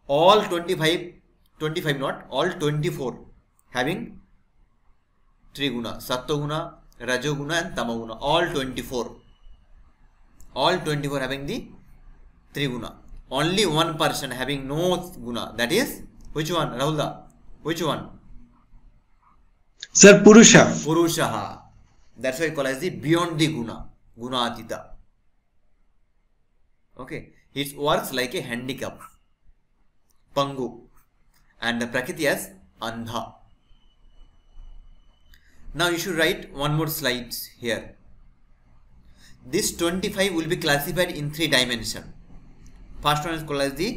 All 25 not, all 24 having 3 guna. Sattva guna, Rajoguna and Tamaguna. All 24. All 24 having the 3 guna. Only one person having no guna. That is, which one? Rahula? Which one? Sir, Purusha. Purusha. That's why I call as the beyond the guna. Guna atita. Okay. It works like a handicap. Pangu. And the Prakṛti as Andha. Now you should write one more slide here. This 25 will be classified in 3 dimensions. First one is called as the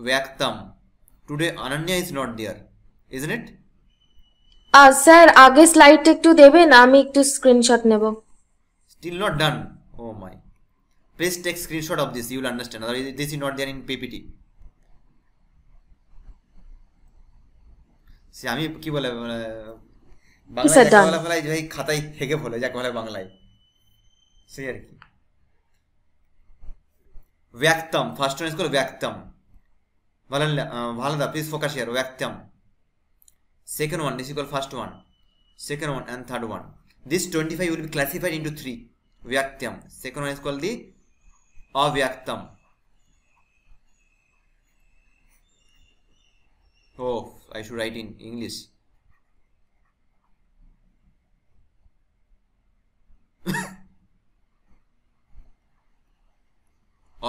Vyaktam. Today Ananya is not there, isn't it? Sir আগে স্লাইডটা একটু দেবেন, আমি একটু screenshot নেব। Still not done. Oh my. Please take screenshot of this, you will understand. Otherwise, this is not there in PPT. See, আমি কি বলে বাংলায় যাকে বলা ফেলাই যে খাতায় হেগে ফেলে যাকে বলে বাংলায় সেই আর কি Vyaktam. First one is called Vyaktam. Valada, please focus here. Vyaktam. Second one, this is called first one. Second one and third one. This 25 will be classified into 3. Vyaktam. Second one is called the Avyaktam. Oh, I should write in English.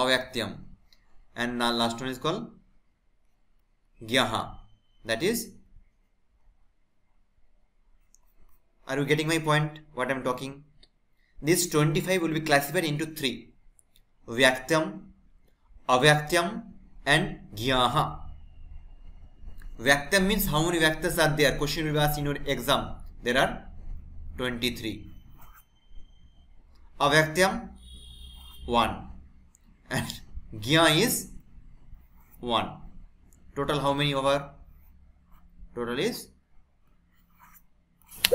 Avyaktam. And now last one is called Gyaha. That is, are you getting my point? What I am talking? This 25 will be classified into 3. Vyaktam, Avyaktam and Gyaha. Vyaktam means how many Vyaktas are there? Question will be asked in your exam. There are 23. Avyaktam 1. And Gya is 1. Total how many over? Total is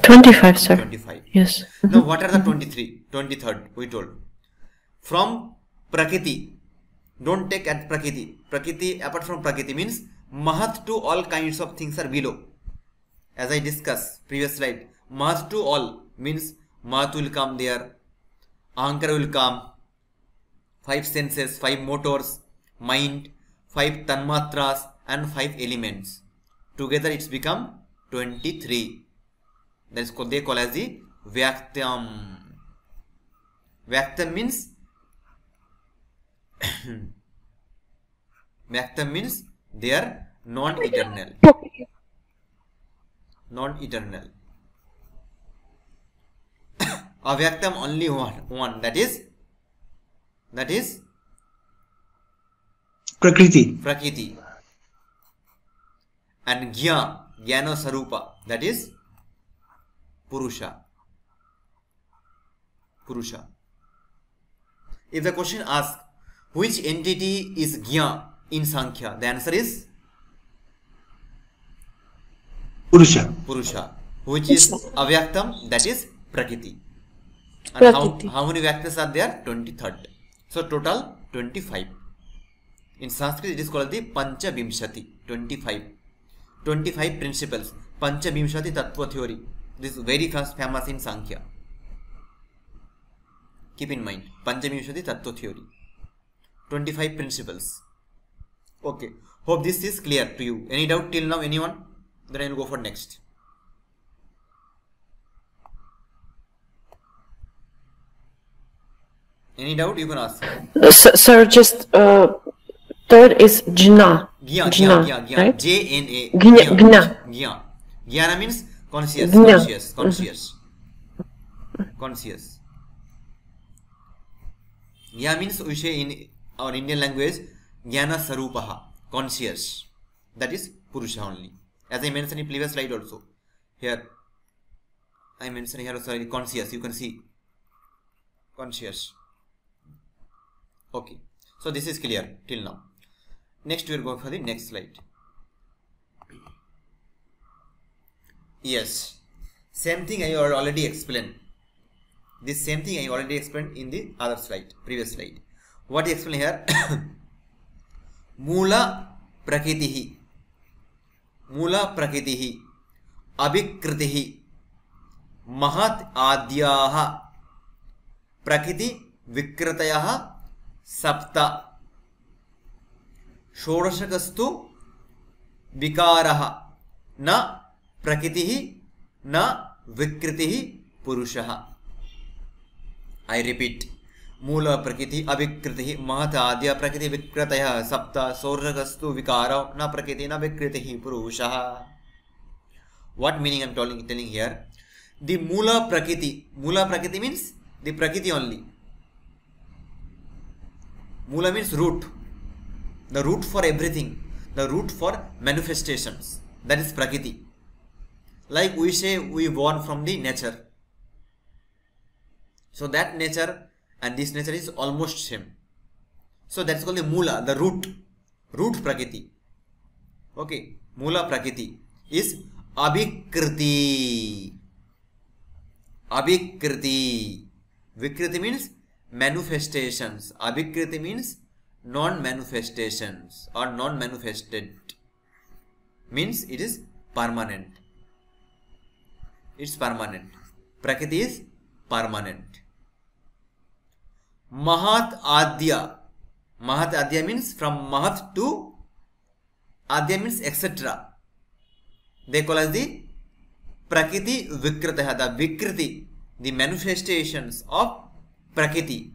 25, sir. 25. Yes. Now what are the 23rd we told? From Prakrti. Don't take at Prakrti. Prakrti, apart from Prakrti means Mahat to all kinds of things are below. As I discussed previous slide. Mahat to all means Mahat will come there. Ahankara will come. 5 senses, 5 motors, mind, 5 tanmatras and 5 elements. Together it's become 23. That is called, they call as the Vyaktam. Vyaktam means Vyaktam means they are non-eternal. Non-eternal. Avyaktam only one. That is Prakrti. And Jnana Sarupa, that is Purusha. If the question asks which entity is Jna in Sāṅkhya, the answer is Purusha. Which is Avyaktam, that is Prakrti. And how many Vyaktas are there? 23rd. So total 25. In Sanskrit it is called the Pancha Vimshati. 25 principles. Pancha Vimshati Tattva theory. This is very famous in Sāṅkhya. Keep in mind. Pancha Vimshati Tattva theory. 25 principles. Okay. Hope this is clear to you. Any doubt till now? Anyone? Then I will go for next. Any doubt you can ask. Sir, just third is Jna. Jna. Right? J-N-A. Gna. Jnana means conscious. Jna means we say in our Indian language Jnana Sarupaha. Conscious. That is Purusha only. As I mentioned in previous slide also. Here I mentioned here also conscious. You can see conscious. Okay, so this is clear till now. Next we will go for the next slide. Yes, same thing I already explained. This same thing I already explained in the other slide, previous slide. What I explain here? Mula prakritihi abhikritihi mahat adyaha prakriti vikratayah Sapta Shodashakastu Vikaraha Na Prakritihi Na Vikritihi Purushaha. I repeat. Mula Prakriti Abhikritihi Mahata Adya Prakriti Vikrataya Sapta Shodashakastu Vikara Na Prakriti Na Vikritihi Purushaha. What meaning I am telling here? The Mula Prakriti means the Prakriti only. Mula means root. The root for everything. The root for manifestations. That is Prakriti. Like we say we born from the nature. So that nature and this nature is almost same. So that's called the Mula, the root Prakriti. Okay, Mula Prakriti is Abhikriti. Abhikriti. Vikriti means manifestations. Abhikriti means non-manifestations or non-manifested. Means it is permanent. It's permanent. Prakriti is permanent. Mahat Adya. Mahat Adya means from Mahat to Adya means etc. They call as the Prakriti Vikritaha. The Vikriti, the manifestations of Prakriti.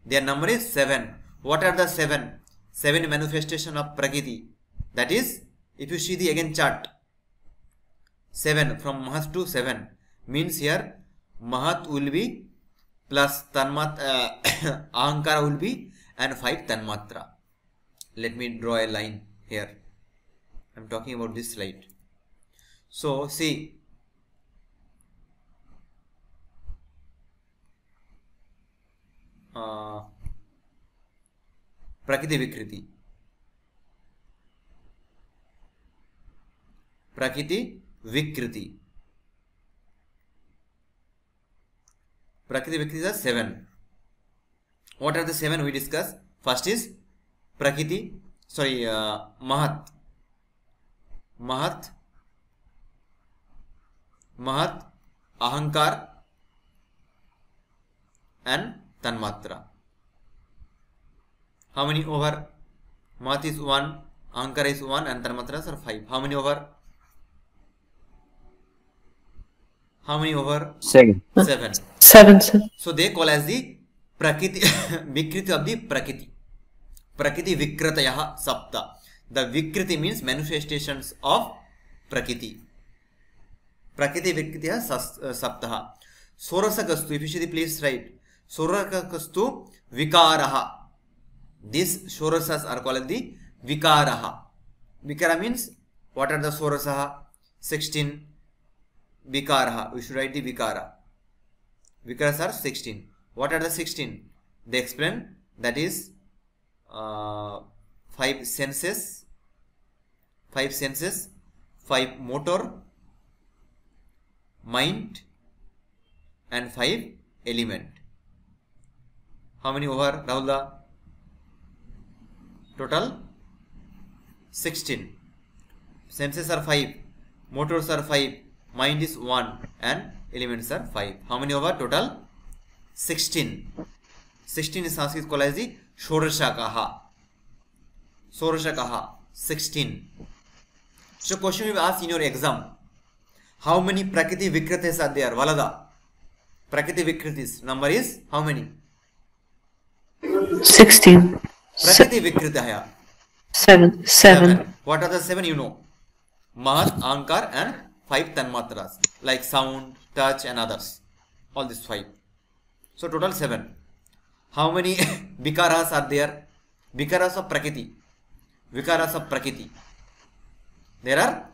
Their number is 7. What are the 7? 7 manifestation of Prakriti. That is, if you see the again chart, 7 from Mahat to 7 means here Mahat will be plus Ahankara will be and 5 Tanmatra. Let me draw a line here. I am talking about this slide. So see, Prakriti Vikriti. Prakriti Vikriti. Prakriti Vikriti are 7. What are the 7 we discuss? First is Prakriti, Mahat. Mahat, Ahankar and Tanmatra. How many over? Mahat is 1, Ahankara is 1 and Tanmatras are 5. How many over? How many over? 7. 7. 7, sir. So they call as the Prakriti Vikriti of the Prakriti. Prakriti Vikritayaha Sapta. The Vikriti means manifestations of Prakriti. Prakriti Vikritiyaha Saptaha. Sorasakastu, if you see the please write. Sorasakastu Vikaraha. These Shorasas are called the Vikaraha. Vikara means, what are the Sorasaha? 16. Vikaraha. We should write the Vikara. Vikaras are 16. What are the 16? They explain that is 5 senses, 5 motor, mind and 5 element. How many over, Rahulda? Total 16. Senses are 5, motors are 5, mind is 1 and elements are 5. How many over? Total 16. 16 is Sanskrit called as the Shorashakaha. Shorashakaha, 16. So question will be asked in your exam. How many Prakriti Vikritis are there? Valada. Prakriti Vikritis. Number is how many? 16. Prakriti Vikritaya. 7. What are the 7 you know? Mahat, Ahankar and 5 Tanmatras. Like sound, touch and others. All these 5. So total 7. How many Vikaras are there? Vikaras of Prakriti. Vikaras of Prakriti. There are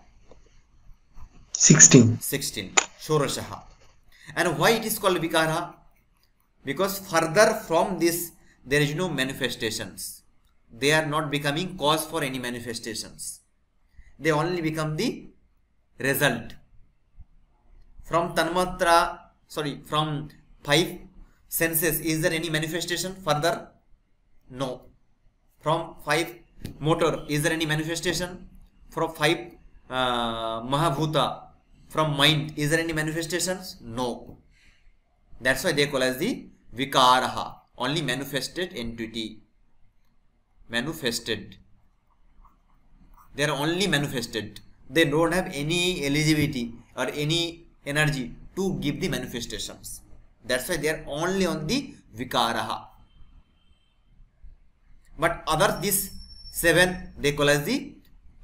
16. 16. Shorashaha. And why it is called Vikara? Because further from this there is no manifestations. They are not becoming cause for any manifestations. They only become the result. From Tanmatra, from 5 senses, is there any manifestation further? No. From 5 motor, is there any manifestation? From 5 Mahabhuta, from mind, is there any manifestations? No. That's why they call as the Vikaraha, only manifested entity. Manifested. They are only manifested. They don't have any eligibility or any energy to give the manifestations. That's why they are only on the Vikaraha. But other these 7 they call as the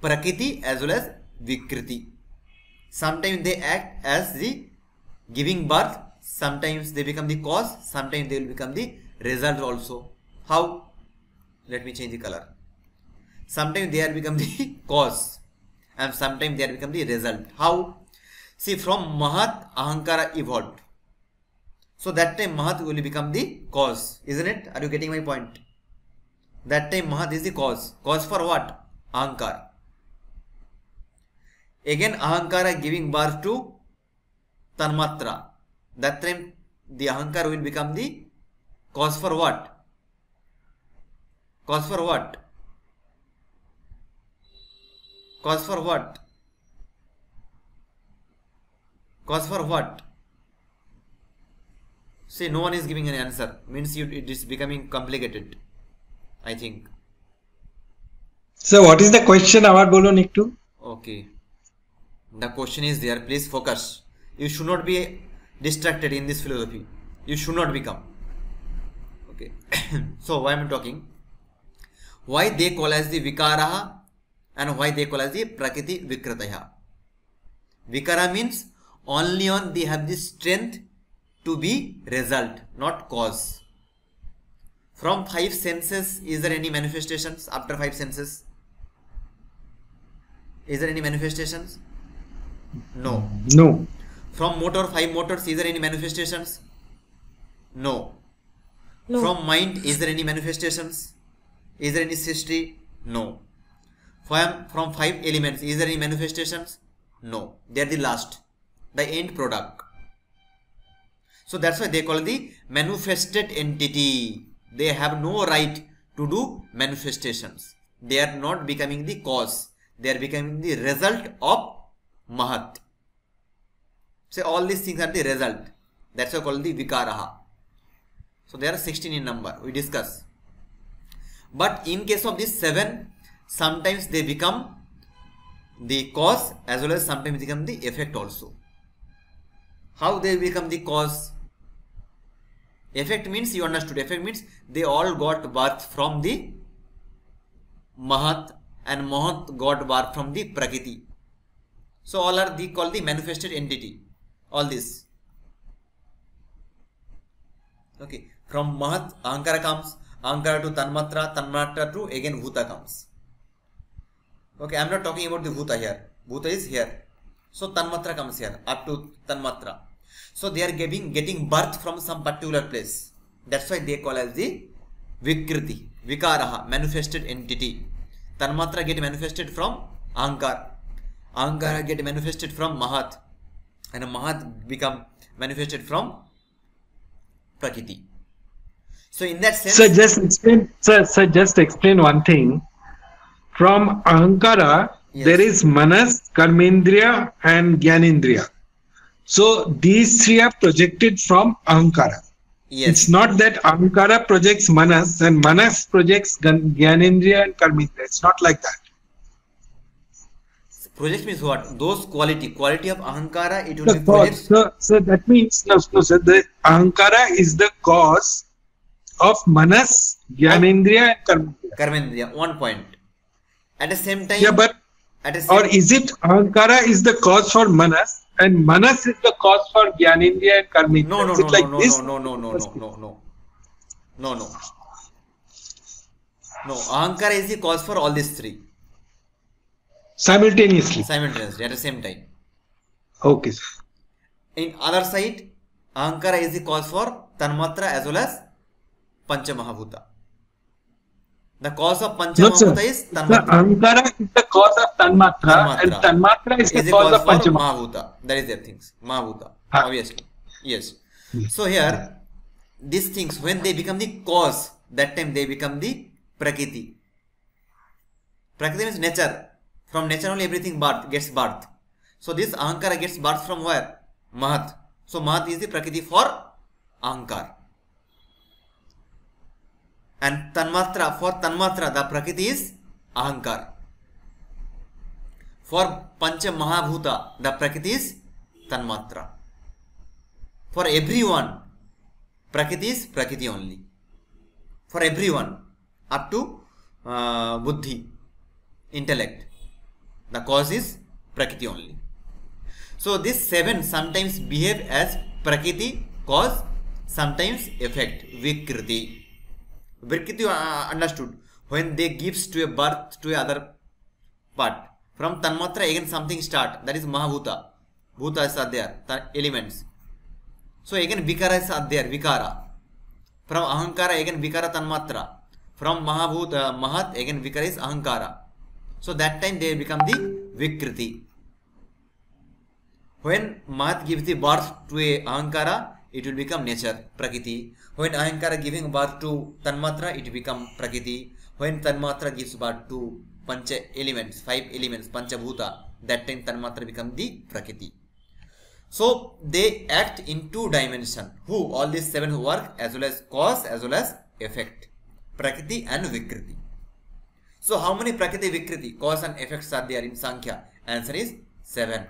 Prakriti as well as Vikriti. Sometimes they act as the giving birth, sometimes they become the cause, sometimes they will become the result also. How? Let me change the color. Sometimes they are become the cause and sometimes they are become the result. How? See, from Mahat Ahankara evolved. So that time Mahat will become the cause, isn't it? Are you getting my point? That time Mahat is the cause. Cause for what? Ahankara. Again Ahankara giving birth to Tanmatra. That time the Ahankara will become the cause for what? Cause for what? Cause for what? Cause for what? See, no one is giving an answer. Means it is becoming complicated, I think. So what is the question? Abar bolo Niktu. Okay. The question is there. Please focus. You should not be distracted in this philosophy. You should not become. Okay. So why I am talking? Why they call as the vikaraha and why they call as the prakriti vikrataya? Vikara means only on they have the strength to be result, not cause. From 5 senses, is there any manifestations after 5 senses? Is there any manifestations? No. No. From motor, 5 motors, is there any manifestations? No. No. From mind, is there any manifestations? Is there any srishti? No. From 5 elements, is there any manifestations? No. They are the last, the end product. So that's why they call the manifested entity. They have no right to do manifestations. They are not becoming the cause. They are becoming the result of Mahat. So all these things are the result. That's why called the Vikaraha. So there are 16 in number. We discuss. But in case of these 7, sometimes they become the cause as well as sometimes become the effect also. How they become the cause? Effect means you understood. Effect means they all got birth from the Mahat and Mahat got birth from the Prakriti. So all are called the manifested entity. All this. Okay. From Mahat, Ahankara comes. Ahankara to Tanmatra. Tanmatra to again Bhuta comes. Okay. I am not talking about the Bhuta here. Bhuta is here. So Tanmatra comes here up to Tanmatra. So they are getting birth from some particular place. That's why they call as the Vikriti, Vikaraha, manifested entity. Tanmatra get manifested from Ahankara. Ahankara get manifested from Mahat. And Mahat become manifested from Prakriti. So in that sense... Sir, just explain one thing. From Ahankara, Yes. there is Manas, Karmendriya and Gyanendriya. So these 3 are projected from Ahankara. Yes. It's not that Ahankara projects Manas and Manas projects Gyanendriya and Karmendriya. It's not like that. Project means what? Those quality of Ahankara, it will The be cause. project. So that means, no, sir, the Ahankara is the cause of Manas, Gyanendriya and Karmendriya. Karmendriya, 1 point. At the same time... Yeah, but or is it Ahankara is the cause for Manas and Manas is the cause for Gyanendriya and Karmendriya? No, Is it like this? No, Ahankara is the cause for all these 3. Simultaneously. Simultaneously, at the same time. Okay, sir. In other side, Ahankara is the cause for Tanmatra as well as Panchamahabhuta. The cause of Panchamahabhuta is The Tanmatra. Ahankara is the cause of Tanmatra and Tanmatra is the cause of for Panchamahabhuta. Mahabhuta. That is their things. Mahabhuta. Ah. Obviously. Yes. So here, these things, when they become the cause, that time they become the Prakriti. Prakriti means nature. From nature only everything gets birth. So this Ahankara gets birth from where? Mahat. So Mahat is the Prakriti for Ahankara. And Tanmatra, for Tanmatra, the Prakriti is Ahankara. For Pancha Mahabhuta, the Prakriti is Tanmatra. For everyone, Prakriti is Prakriti only. For everyone, up to Buddhi, intellect, the cause is Prakriti only. So these 7 sometimes behave as Prakriti, cause, sometimes effect, Vikriti. Vikriti understood. When they gives to a birth to a other part. From Tanmatra again something start. That is Mahabhuta. Bhutas are there. The elements. So again vikaras are there, vikara. From ahankara again vikara tanmatra. From mahabhut mahat again vikara is ahankara. So that time they become the vikriti. When mahat gives the birth to a ahankara, it will become nature, prakriti. When ahankara giving birth to tanmatra, it become prakriti. When tanmatra gives birth to pancha elements, 5 elements, panchabhuta, that time tanmatra become the prakriti. So they act in 2 dimensions. Who? All these 7 who work as well as cause as well as effect. Prakriti and vikriti. So how many prakriti, vikriti, cause and effects are there in Sāṅkhya? Answer is 7.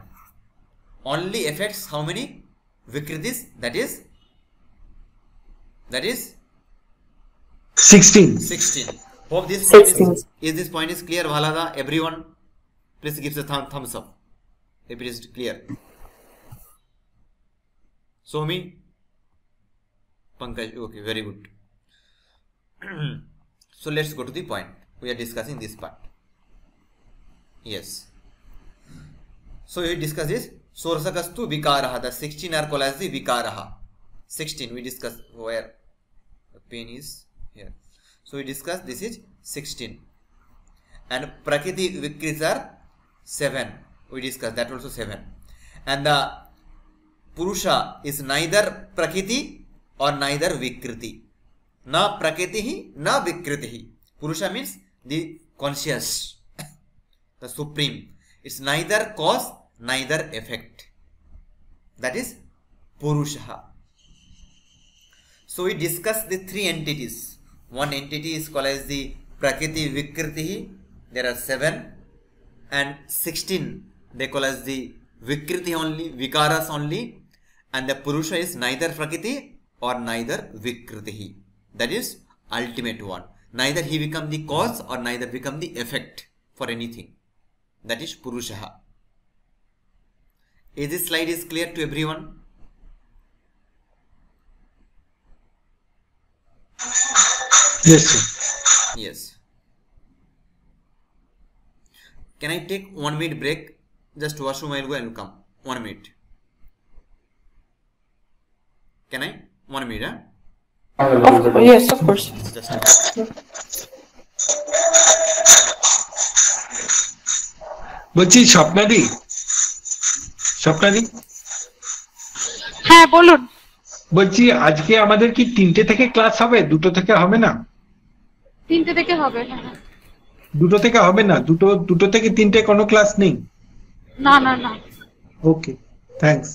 Only effects how many? Vikritis, that is 16. 16. Hope this point is this point is clear, Valada. Everyone, please give a thumbs up if it is clear. Somi, Pankaj, okay, very good. So let's go to the point. We are discussing this part. Yes. So we discuss this. Sorsakastu vikaraha. The 16 are called as the vikaraha. 16 we discuss where the pen is here. So we discuss this is 16. And prakriti vikritis are 7. We discuss that also 7. And the purusha is neither prakriti or neither vikriti. Na prakritihi, na vikritihi. Purusha means the conscious, the supreme. It's neither cause, neither effect. That is purusha. So we discuss the 3 entities. One entity is called as the prakriti vikritihi. There are 7 and 16. They call as the vikriti only, vikaras only. And the purusha is neither prakriti or neither vikritihi. That is ultimate one. Neither he become the cause or neither become the effect for anything. That is purusha. Is this slide is clear to everyone? Yes, sir. Yes. Can I take 1 minute break? Just washroom, I will go and come. 1 minute. Can I? 1 minute, huh? Yes, of course. Just বলছি স্বপ্নাদি, হ্যাঁ বলুন। বলছি আজকে আমাদের কি 3টে থেকে class হবে, 2টো থেকে হবে না? 3টে থেকে হবে। 2টো থেকে হবে না? 2টো থেকে 3টে কোনো ক্লাস নেই? না না না। ওকে, thanks.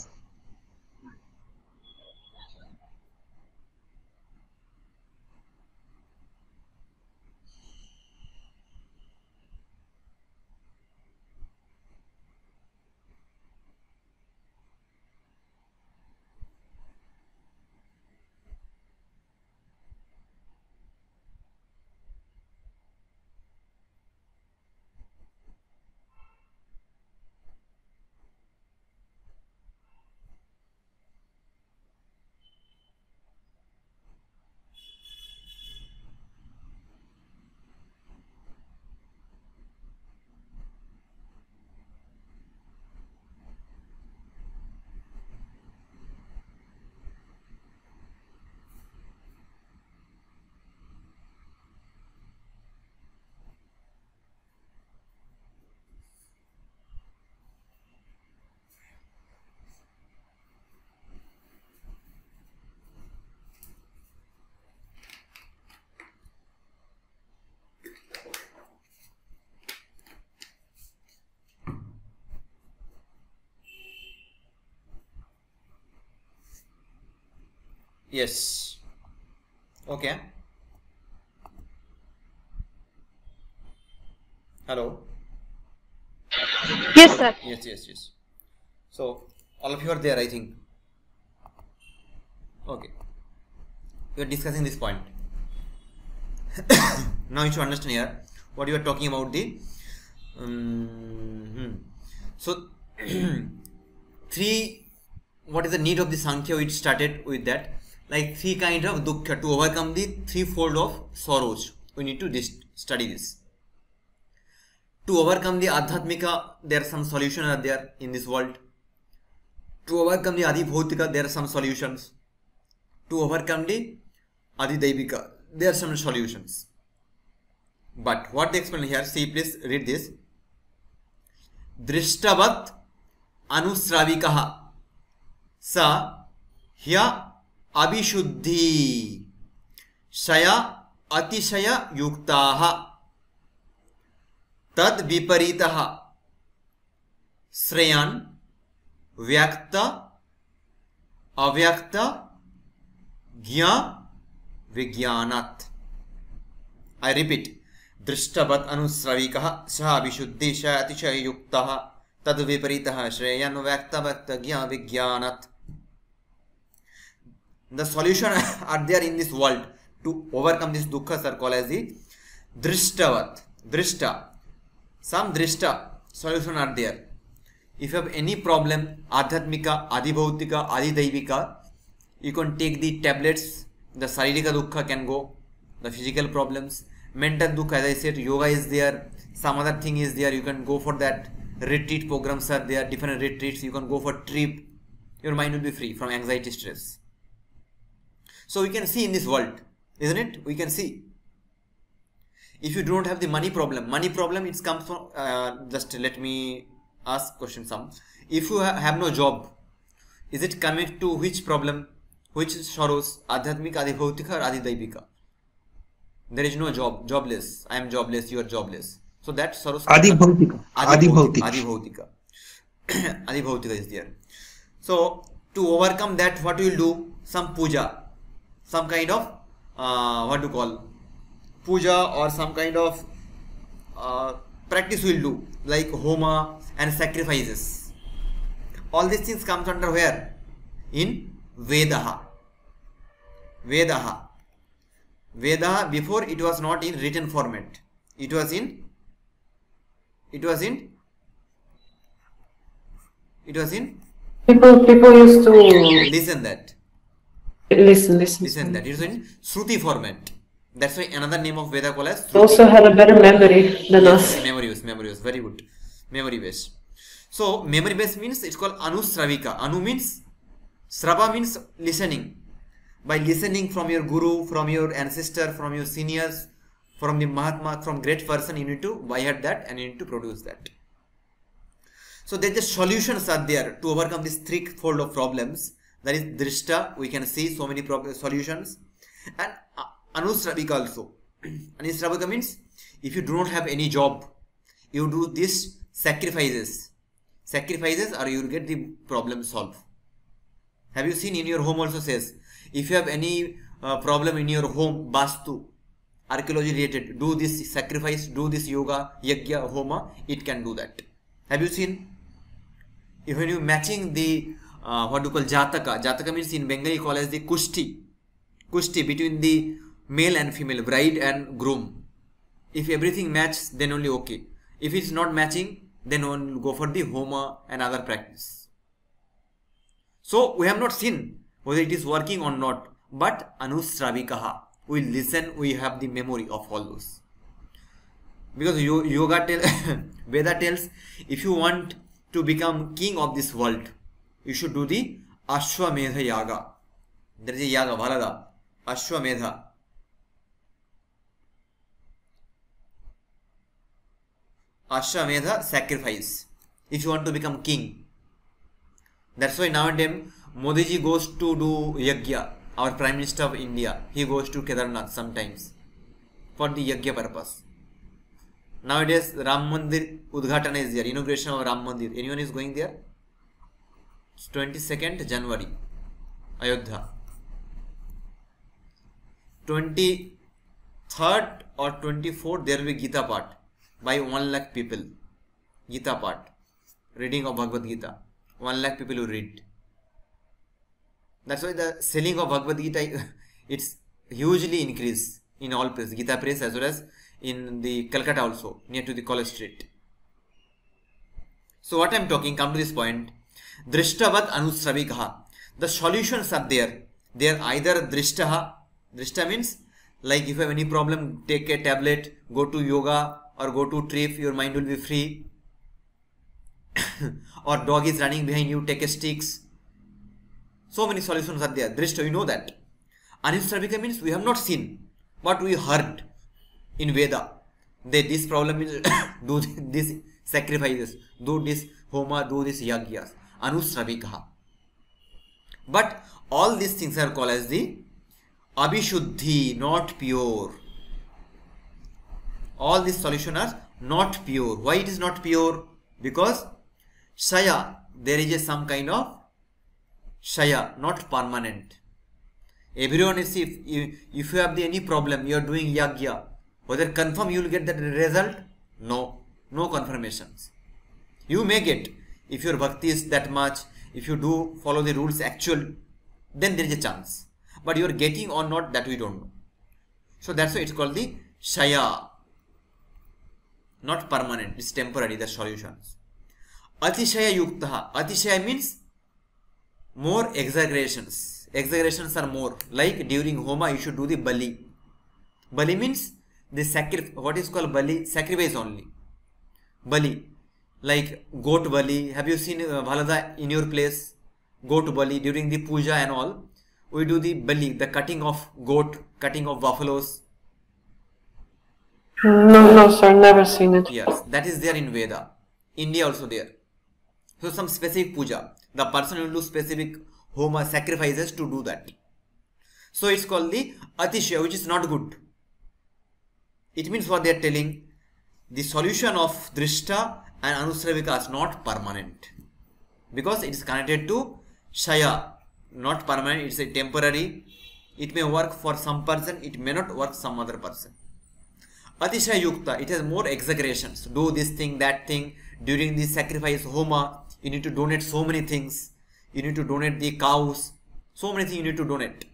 Yes. Okay. Hello. Yes, sir. Yes. So all of you are there, I think. Okay. We are discussing this point. Now you should understand here what you are talking about the. So three. What is the need of the Sāṅkhya? We started with that. Like 3 kinds of dukkha, to overcome the 3-fold of sorrows. We need to study this. To overcome the adhatmika, there are some solutions are there in this world. To overcome the Adibhautika, there are some solutions. To overcome the Adidaivika, there are some solutions. But what they explain here, see, please read this. Drishtavat anusravikaha sa hya abhishuddhi shaya atishaya yuktaha tad viparitaha sreyan vyakta avyakta gya vigyanat. I repeat. Drishtavat anusravikah sah abhishuddhi shaya atishaya yuktaha tad viparitaha shreyan vyakta avyakta gya vigyanat. The solution are there in this world to overcome this dukkha are called as the drishtavat. Drishta. Some drishta solution are there. If you have any problem, adhyatmika, adibhautika, adidaivika, you can take the tablets. The saririka dukkha can go. The physical problems. Mental dukkha, as I said, yoga is there. Some other thing is there. You can go for that. Retreat programs are there. Different retreats. You can go for trip. Your mind will be free from anxiety, stress. So we can see in this world, isn't it? We can see. If you do not have the money problem it comes from, just let me ask question some. If you have no job, is it coming to which problem, which sorrows, adhyatmika, adibhautika or adidaivika? There is no job, jobless. I am jobless, you are jobless. So that sorrows. Adibhautika. Adibhautika. Adibhautika is there. So to overcome that, what we will do? Some puja. Some kind of what do you call puja or some kind of practice we will do, like homa and sacrifices. All these things comes under where? In Vedaha. Vedaha. Vedaha, before it was not in written format. It was in People used to listen that. Listen That. It is in Shruti format. That's why another name of Veda called as Shruti. They also had a better memory than us. Memory use. Very good. Memory base. So memory base means it's called anusravika. Anu means, srava means listening. By listening from your guru, from your ancestor, from your seniors, from the Mahatma, from great person, you need to wire that and you need to produce that. So there the solutions are there to overcome this threefold of problems. That is drishta, we can see so many solutions, and anusravika also. Anusravika means if you do not have any job, you do this sacrifices or you will get the problem solved. Have you seen in your home also says, if you have any problem in your home, vastu, archaeology related, do this sacrifice, do this yoga, yajna, homa, it can do that. Have you seen? If when you matching the what do you call jataka? Jataka means in Bengali called as the kushti. Kushti between the male and female, bride and groom. If everything matches, then only okay. If it's not matching, then one will go for the homa and other practice. So we have not seen whether it is working or not, but anusravikaha. We listen, we have the memory of all those. Because Veda tells, if you want to become king of this world, you should do the Ashwamedha Yaga. There is a Yaga, Valada, Ashwamedha. Ashwamedha sacrifice. If you want to become king. That's why nowadays Modi ji goes to do yajna. Our Prime Minister of India, he goes to Kedarnath sometimes for the yajna purpose. Nowadays Ram Mandir Udghatana is there, inauguration of Ram Mandir. Anyone is going there? It's 22nd January, Ayodhya. 23rd or 24th there will be Gita Path by 1 lakh people. Gita Path, reading of Bhagavad Gita. 1 lakh people will read. That's why the selling of Bhagavad Gita, it's hugely increased in all places, Gita Press as well as in the Calcutta also, near to the College Street. So what I am talking, come to this point, Drishtavat Anusravikaha. The solutions are there. They are either Drishtaha, Drishta means like if you have any problem, take a tablet, go to yoga or go to trip, your mind will be free. Or dog is running behind you, take a sticks. So many solutions are there. Drishta, you know that. Anisravika means we have not seen, but we heard in Veda. This problem is do this sacrifices, do this homa, do this yagyas. Anusravika. But all these things are called as the abhishuddhi, not pure. All these solutions are not pure. Why it is not pure? Because shaya, there is some kind of shaya, not permanent. Everyone is, if you have any problem, you are doing yagya, whether confirm you will get that result? No, no confirmations. You may get, if your bhakti is that much, if you do follow the rules actual, then there is a chance. But you are getting or not, that we don't know. So that's why it's called the shaya. Not permanent, it's temporary, the solutions. Atishaya yuktaha. Atishaya means more exaggerations. Exaggerations are more. Like during homa, you should do the bali. Bali means the what is called bali? Sacrifice only. Bali. Like goat bali. Have you seen Valada in your place? Goat bali during the puja and all. We do the bali, the cutting of goat, cutting of buffaloes. No, sir, never seen it. Yes, that is there in Veda. India also there. So some specific puja. The person will do specific homa sacrifices to do that. So it's called the atishya, which is not good. It means what they are telling, the solution of drishta and anusravika is not permanent. Because it is connected to shaya. Not permanent, it's a temporary. It may work for some person, it may not work some other person. Atishaya yukta, it has more exaggerations. Do this thing, that thing. During the sacrifice homa, you need to donate so many things. You need to donate the cows. So many things you need to donate.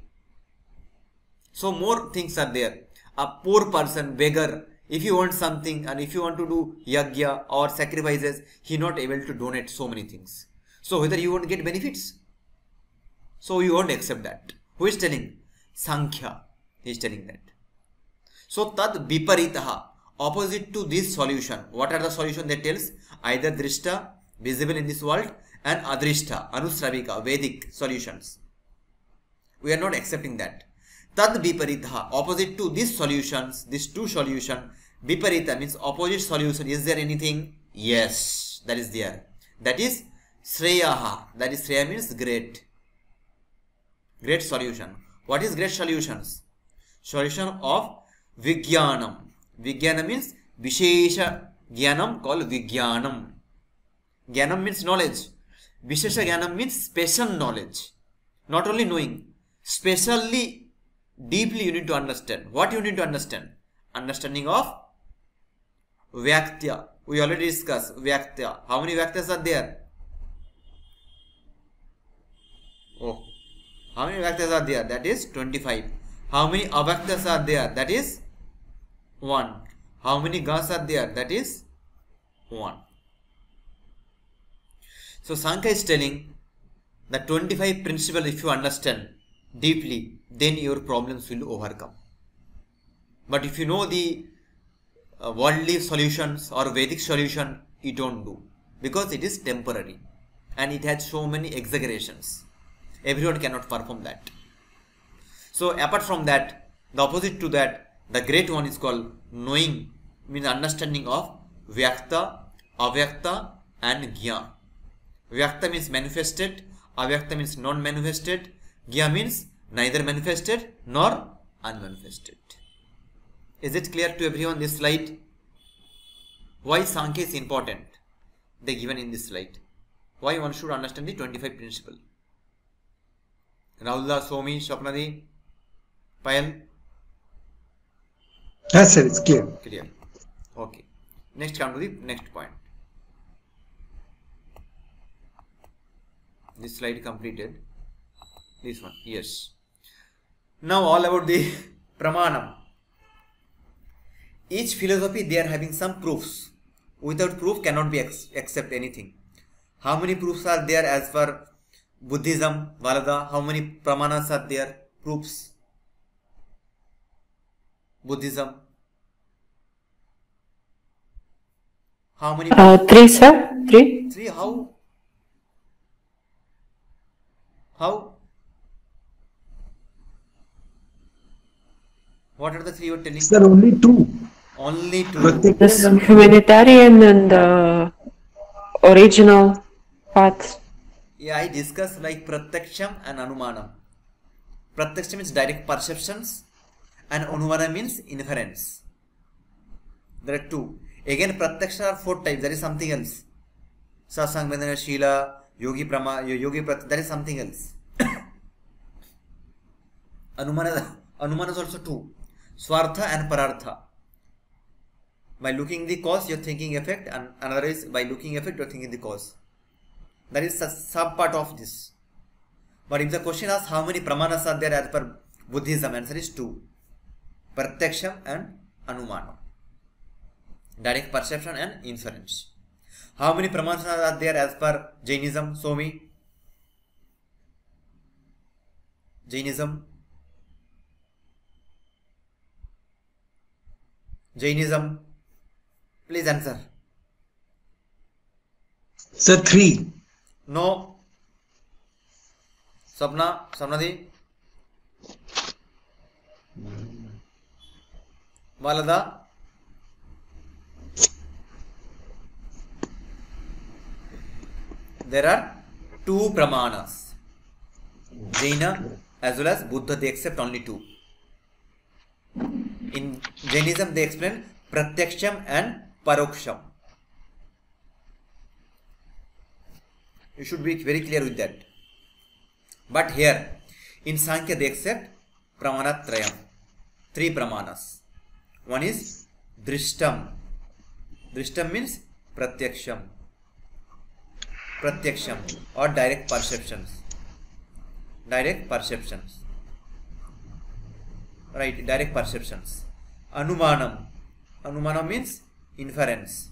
So more things are there. A poor person, beggar, if you want something and if you want to do yagya or sacrifices, he not able to donate so many things. So whether you won't get benefits. So you won't accept that. Who is telling? Sāṅkhya. He is telling that. So tad viparitaha, opposite to this solution. What are the solution that tells? Either drishta, visible in this world, and adrishta, anusravika, Vedic solutions. We are not accepting that. Tad viparitaha, opposite to these solutions, these two solutions. Viparita means opposite solution. Is there anything? Yes, that is there. That is Shreyaha. That is Shreya means great. Great solution. What is great solutions? Solution of Vijnanam. Vijnanam means Vishesha Jnanam called Vijnanam. Jnanam means knowledge. Vishesha Jnanam means special knowledge. Not only knowing, specially, deeply you need to understand. What you need to understand? Understanding of Vyaktya. We already discussed Vyaktya. How many Vyaktyas are there? Oh. How many Vyaktyas are there? That is 25. How many Avyaktyas are there? That is 1. How many Gas are there? That is 1. So Sāṅkhya is telling the 25 principles, if you understand deeply, then your problems will overcome. But if you know the worldly solutions or Vedic solution, you don't do. Because it is temporary. And it has so many exaggerations. Everyone cannot perform that. So apart from that, the opposite to that, the great one is called knowing, means understanding of Vyakta, Avyakta and Gya. Vyakta means manifested, Avyakta means non-manifested, Gya means neither manifested nor unmanifested. Is it clear to everyone this slide? Why Sāṅkhya is important? They given in this slide. Why one should understand the 25 principle. Rahulda, Somi, Shapnadi, Payal? Yes, sir, it's clear. Clear. Okay. Next, come to the next point. This slide completed. This one, yes. Now all about the Pramanam. Each philosophy, they are having some proofs. Without proof cannot be accept anything. How many proofs are there as per Buddhism, Valada? How many Pramanas are there? Proofs. Buddhism. How many? 3, sir. 3. 3. How? How? What are the three you are telling? Sir, only two. Only two. This humanitarian and original paths. Yeah, I discussed like pratyaksham and anumanam. Pratyaksham means direct perceptions and anumana means inference. There are two. Again, pratyaksham are four types. That is something else. Sasang, Vedana, Shila, Yogi Prama, Yogi Prat. That is something else. Anumana is also two. Swartha and Parartha. By looking the cause, you are thinking effect, and another is by looking effect, you are thinking the cause. That is a sub part of this. But if the question asks how many pramanas are there as per Buddhism, answer is two. Pratyaksham and Anumana. Direct perception and inference. How many pramanas are there as per Jainism? Somi? Jainism? Jainism? Please answer. Sir, 3. No. Sapna? Sapnadi? Valada? There are two pramanas. Jaina as well as Buddha, they accept only two. In Jainism, they explain pratyaksham and paroksham. You should be very clear with that. But here, in Sāṅkhya, they accept pramanatrayam. Three pramanas. One is drishtam. Drishtam means pratyaksham. Pratyaksham or direct perceptions. Direct perceptions. Right, direct perceptions. Anumanam. Anumanam means inference.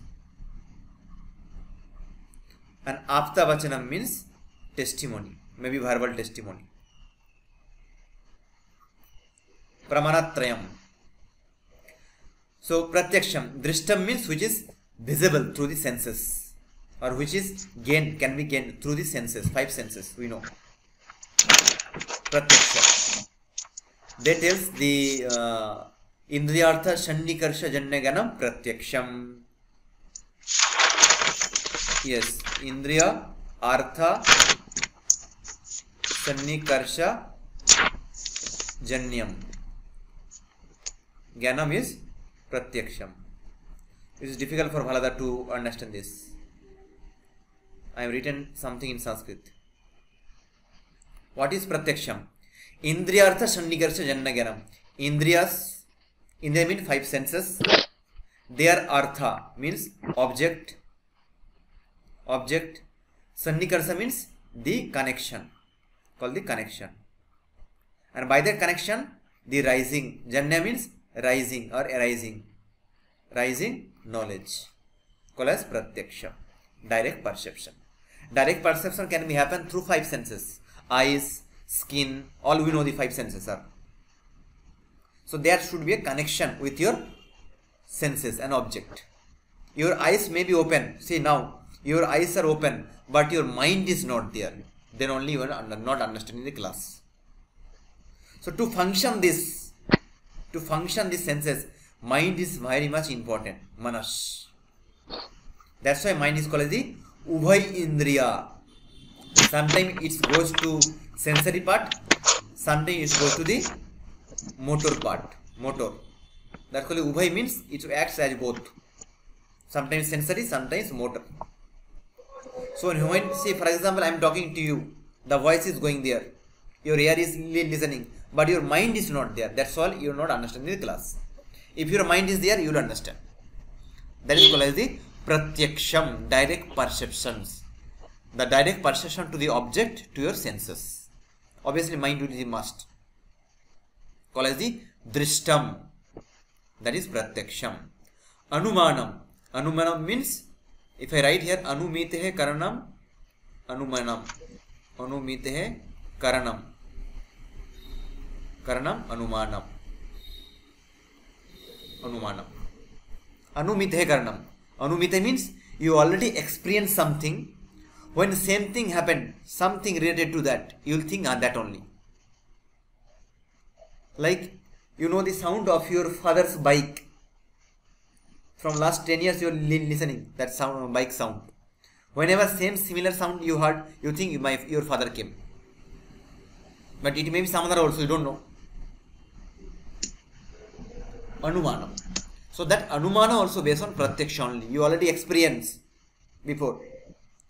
And aptavachanam means testimony, maybe verbal testimony. Pramanatrayam. So pratyaksham, drishtam means which is visible through the senses, or which is can be gained through the senses, 5 senses we know. Pratyaksham. That tells the Indriyartha Sannikarsha Jannaganam Pratyaksham. Yes, Indriya Artha Sannikarsha Janyam. Gyanam is Pratyaksham. It is difficult for Bhalada to understand this. I have written something in Sanskrit. What is Pratyaksham? Indriyartha Sannikarsha Jannaganam. Indriyas, Indriya means 5 senses. Their Artha means object. Object. Sannikarsha means the connection. Called the connection. And by that connection, the rising. Janya means rising or arising. Rising knowledge. Called as Pratyaksham. Direct perception. Direct perception can be happen through 5 senses. Eyes, skin, all we know the 5 senses are. So there should be a connection with your senses and object. Your eyes may be open. See now, your eyes are open, but your mind is not there. Then only you are not understanding the class. So to function these senses, mind is very much important. Manas. That's why mind is called as the Ubhay Indriya. Sometimes it goes to sensory part, sometimes it goes to the motor part. Motor. That's called Ubhay means it acts as both. Sometimes sensory, sometimes motor. So when, say for example, I am talking to you, the voice is going there, your ear is listening, but your mind is not there. That's all, you are not understanding the class. If your mind is there, you will understand. That is called as the Pratyaksham, direct perceptions. The direct perception to the object, to your senses. Obviously, mind will be must. Called as the Drishtam. That is Pratyaksham. Anumanam. Anumanam means, if I write here, Anumitehe Karanam, Anumanam. Anumitehe Karanam. Karanam, Anumanam. Anumanam. Anumitehe Karanam. Anumite means you already experienced something. When the same thing happened, something related to that, you will think that only. Like You know the sound of your father's bike. From last 10 years you are listening that sound, bike sound. Whenever same similar sound you heard, you think your father came. But it may be some other also, you don't know. Anumana. So that Anumana also based on Pratyaksha only. You already experienced before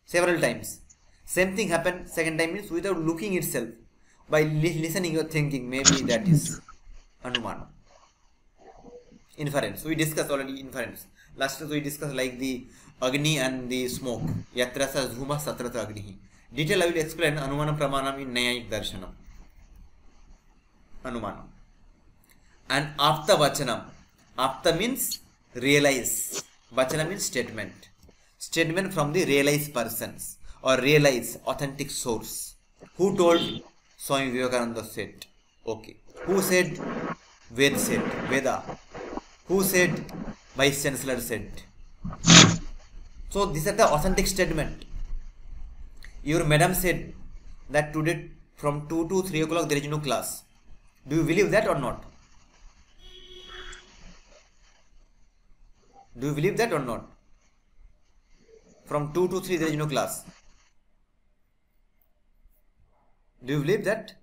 several times. Same thing happened second time means without looking itself. By listening you are thinking maybe that is Anumana. Inference. We discussed already inference. Last time we discussed like the Agni and the smoke. Yatrasa Zhuma Satrata Agni. Detail I will explain Anumana Pramanam in Nyayik Darshanam. Anumana. And Apta Vachanam. Apta means realize. Vachana means statement. Statement from the realized persons or realized authentic source. Who told? Swami Vivekananda said. Okay. Who said? Ved said. Veda. Who said? Vice Chancellor said. So these are the authentic statement. Your madam said that today from 2 to 3 o'clock there is no class. Do you believe that or not? Do you believe that or not? From 2 to 3 there is no class. Do you believe that?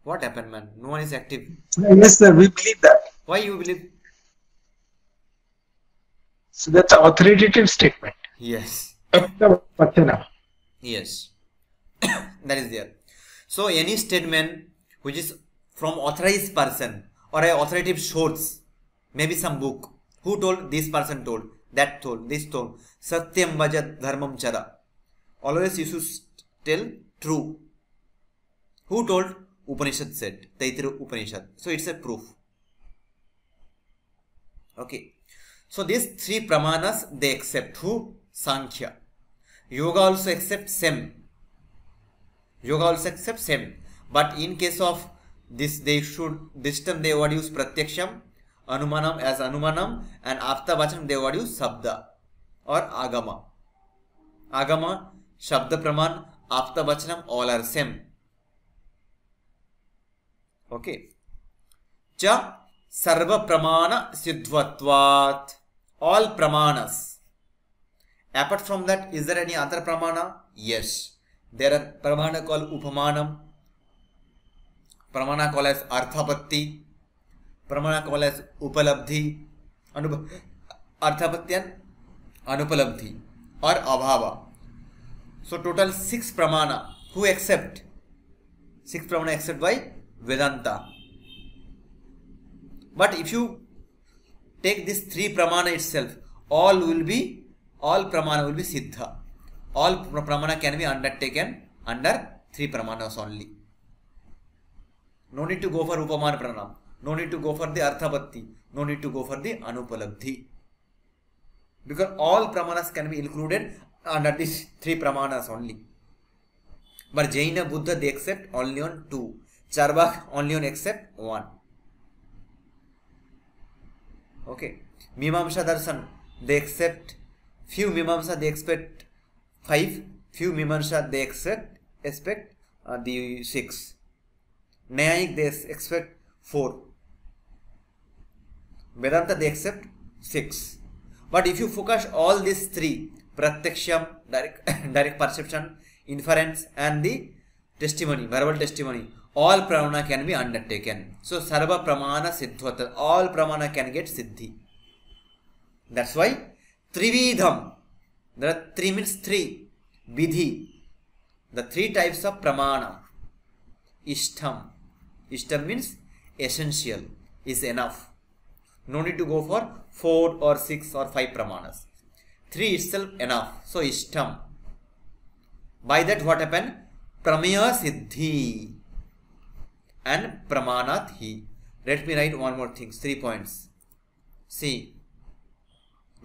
What happened, man? No one is active. Yes, sir, we believe that. Why you believe? So that's an authoritative statement. Yes. Vachana. Yes. That is there. So any statement which is from authorized person or a authoritative source, maybe some book. Who told? This person told. That told. This told. Satyam vajat dharmam chara. Always you should tell true. Who told? Upanishad said. Taittiriya Upanishad. So it's a proof. Okay. So these three pramanas they accept. Who? Sāṅkhya. Yoga also accepts same. Yoga also accepts same. But in case of this, they should, this time they would use Pratyaksham, Anumanam as Anumanam, and Apta Vachanam they would use Sabda or Agama. Agama, Shabda Praman, Apta Vachanam all are same. Okay. Cha Sarva Pramana Siddhvatvat. All Pramanas. Apart from that, is there any other Pramana? Yes. There are Pramana called Upamanam. Pramana called as Arthapatti. Pramana called as Upalabdhi. Arthapatti and Anupalabdhi or Abhava. So total 6 Pramana. Who accept? 6 Pramana accept by Vedanta. But if you take this 3 Pramana itself, all Pramana will be Siddha. All Pramana can be undertaken under 3 Pramanas only. No need to go for Upamana Pranam. No need to go for the Arthapatti. No need to go for the Anupalabdhi. Because all Pramanas can be included under these 3 Pramanas only. But Jaina Buddha they accept only on 2. Charvak only on accept 1. Okay. Mimamsa Darshan they accept few Mimamsa they expect 5. Few Mimamsa they expect the 6. Nyayik they expect 4. Vedanta they accept 6. But if you focus all these 3, Pratyaksham, direct perception, inference and the testimony, verbal testimony, all Pramana can be undertaken. So Sarva Pramana Siddhvata, all Pramana can get Siddhi. That's why Trividham, there are 3 means 3, Vidhi, the 3 types of Pramana. Ishtam, Ishtam means essential, is enough. No need to go for 4 or 6 or 5 Pramanas. 3 itself enough. So Ishtam. By that what happened? Pramaya Siddhi and Pramanathi. Let me write one more thing, 3 points. See,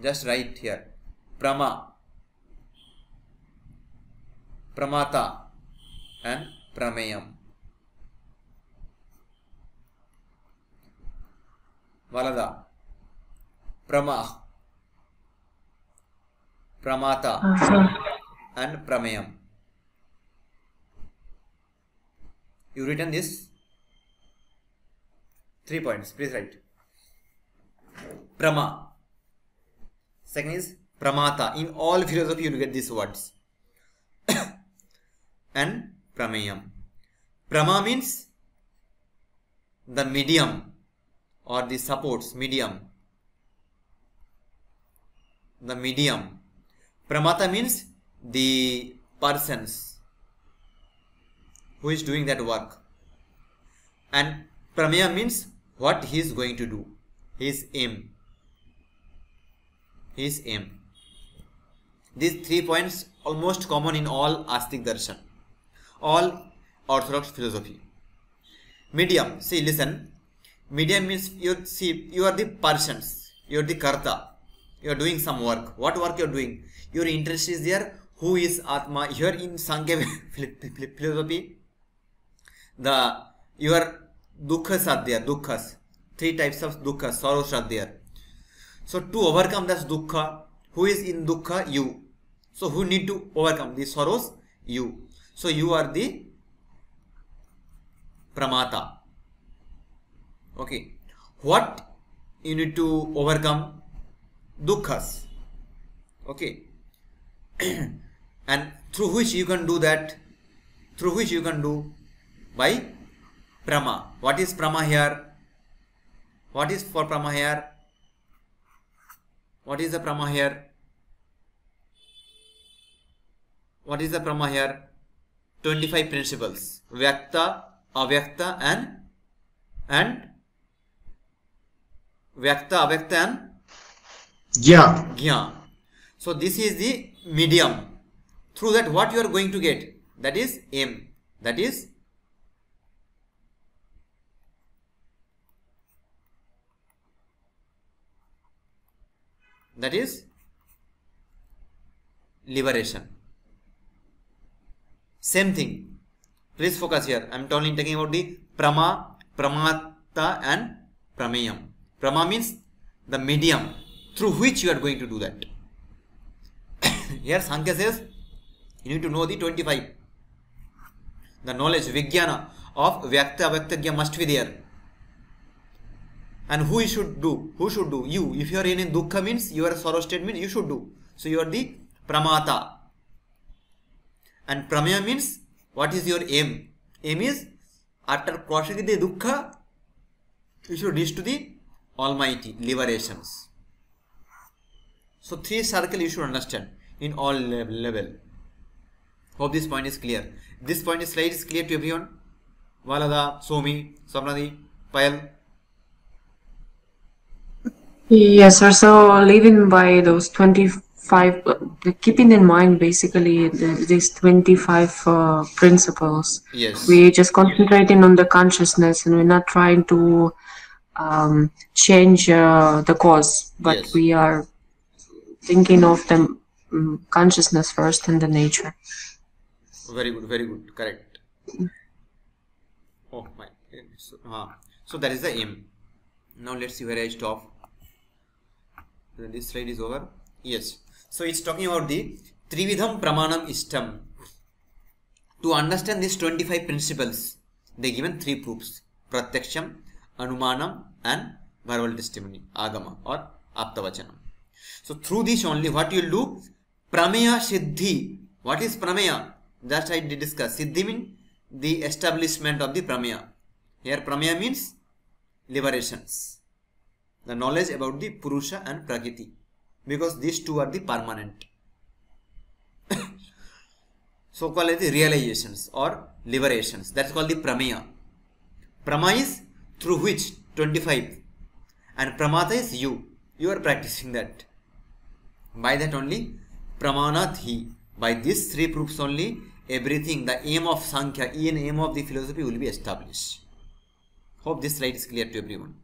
just write here. Prama, Pramata and Pramayam. Valada. Prama, Pramata and Pramayam. You written this? 3 points. Please write. Prama. Second is pramata. In all philosophy, you will get these words. And prameyam. Prama means the medium or the supports, medium. The medium. Pramata means the persons who is doing that work. And prameya means what he is going to do. His aim. His aim. These 3 points almost common in all Astic darshan, all orthodox philosophy. Medium. See, listen. Medium means you are the persons. You are the karta. You are doing some work. What work you are doing? Your interest is there. Who is Atma? Here in Sāṅkhya philosophy, your dukkha's are there. Dukkha's. 3 types of dukkha, sorrows are there. So to overcome this dukkha, who is in dukkha? You. So who need to overcome these sorrows? You. So you are the pramata. Okay. What you need to overcome? Dukkhas. Okay. And through which you can do that? Through which you can do? By prama. What is prama here? What is for prama here? What is the prama here? What is the prama here? 25 principles. Vyakta, avyakta and vyakta, avyakta and Gya. So this is the medium. Through that what you are going to get? That is aim. That is liberation. Same thing. Please focus here. I am talking about the prama, pramata and prameyam. Prama means the medium through which you are going to do that. Here Sāṅkhya says you need to know the 25. The knowledge, vijnana of vyakta, avyakta, gya must be there. And who should do? Who should do? You. If you are in dukkha means your sorrow state means you should do. So you are the pramata. And prameya means what is your aim? Aim is after crossing the dukkha, you should reach to the Almighty, liberations. So 3 circles you should understand in all level. Hope this point is clear. This point is slide is clear to everyone. Valada, Somi, Samnadi, Payal. Yes, sir. So living by those 25, keeping in mind basically these 25 principles. Yes. We're just concentrating on the consciousness and we're not trying to change the cause, but Yes. we are thinking of the consciousness first and the nature. Very good, correct. Oh my. So that is the aim. Now let's see where I stop. This slide is over. Yes. So it's talking about the Trividham Pramanam Ishtam. To understand these 25 principles, they given 3 proofs: Pratyaksham, Anumanam, and verbal testimony, Agama or Aptavachanam. So through this only, what you will do? Prameya Siddhi. What is Prameya? Just I did discuss. Siddhi means the establishment of the Prameya. Here Prameya means liberations. The knowledge about the Purusha and Prakṛti. Because these 2 are the permanent. So called as the realizations or liberations. That's called the Prameya. Prama is through which 25. And Pramata is you. You are practicing that. By that only Pramanadhi. By these 3 proofs only, everything, the aim of Sāṅkhya, aim of the philosophy will be established. Hope this slide is clear to everyone.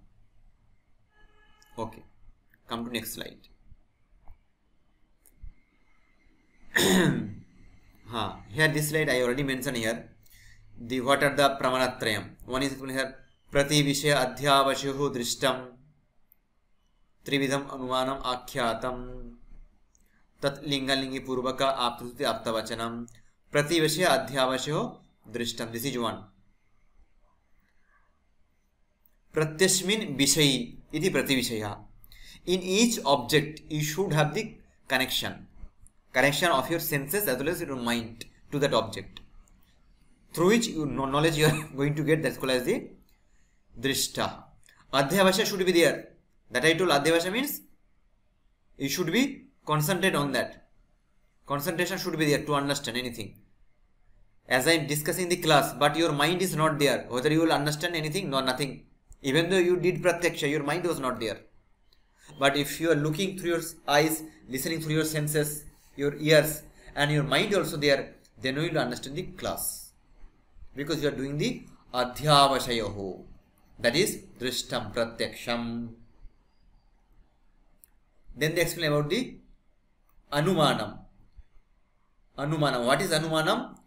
Okay. Come to next slide. Here this slide I already mentioned here. What are the Pramanatrayam? One is here Prati Vishaya Adhyavasyaho Drishtam Trividham Anumanam Akyatam Tat Lingalingi Purvaka Aptuti Aptavachanam Prati Vishaya Adhyavasyaho Drishtam. This is one. pratyasmin vishayi iti prativishaya. In each object, you should have the connection of your senses as well as your mind to that object, through which knowledge you are going to get. That's called as the drishta. Adhyavasha should be there. That I told, adhyavasha means you should be concentrate on that. Concentration should be there to understand anything. As I am discussing the class, but your mind is not there. Whether you will understand anything, no, nothing. Even though you did pratyaksha, your mind was not there. But if you are looking through your eyes, listening through your senses, your ears, and your mind also there, then you will understand the class. Because you are doing the adhyavashayaho. That is drishtam pratyaksham. Then they explain about the anumanam. Anumanam. What is anumanam?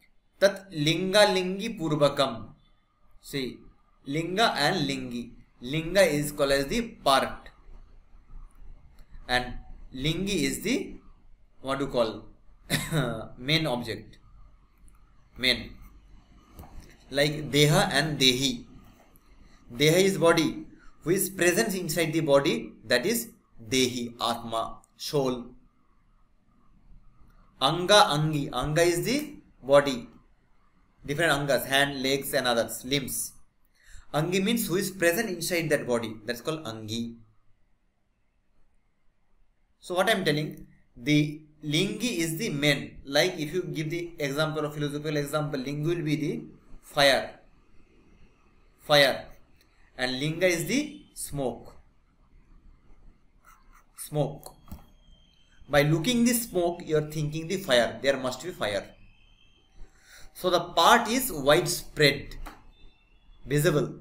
Tat linga lingi purvakam. See, linga and lingi. Linga is called as the part, and lingi is the, what do you call, main object. Main. Like deha and dehi. Deha is body. Who is present inside the body? That is dehi, atma, soul. Anga, angi. Anga is the body. Different angas, hand, legs and others, limbs. Angi means who is present inside that body. That's called angi. So what I am telling, the lingi is the main. Like if you give the example of philosophical example, lingi will be the fire. Fire. And linga is the smoke. Smoke. By looking the smoke, you are thinking the fire. There must be fire. So the part is widespread, visible.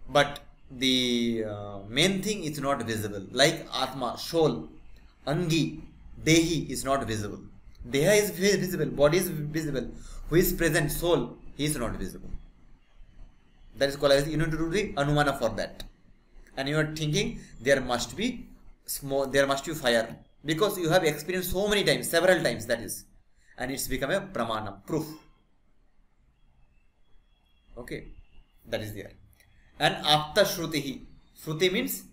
But the main thing is not visible. Like atma, soul, angi, dehi is not visible. Deha is visible, body is visible. Who is present, soul, he is not visible. That is called as, you need to do the anumana for that. And you are thinking there must be smoke, there must be fire. Because you have experienced so many times, several times, that is. And it's become a pramanam, proof. Okay, that is there. And apta shrutihi. Shruti means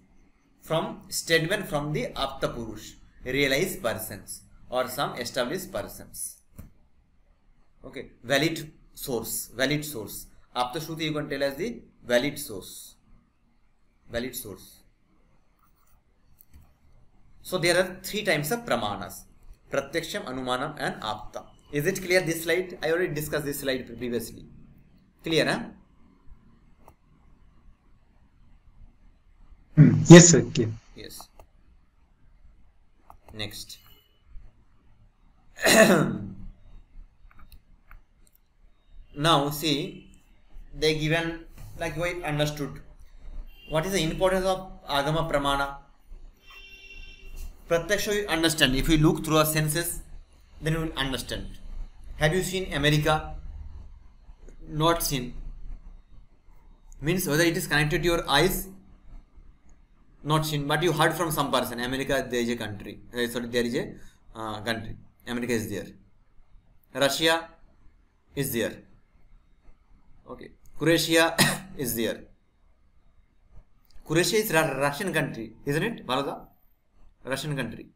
from statement from the apta purush, realized persons or some established persons. Okay, valid source, valid source. Apta shruti you can tell as the valid source. Valid source. So there are three types of pramanas: pratyaksham, anumanam and apta. Is it clear this slide? I already discussed this slide previously. Clear, huh? Yes, sir. Clear. Yes. Next. Now see, they given, like we understood, what is the importance of agama pramana. Pratyaksha you understand. If you look through our senses, then you will understand. Have you seen America? Not seen. Means whether it is connected to your eyes, not seen, but you heard from some person. America, there is a country. Sorry, there is a country. America is there. Russia is there. Okay. Croatia is there. Croatia is Russian country, isn't it, Balaga? Russian country.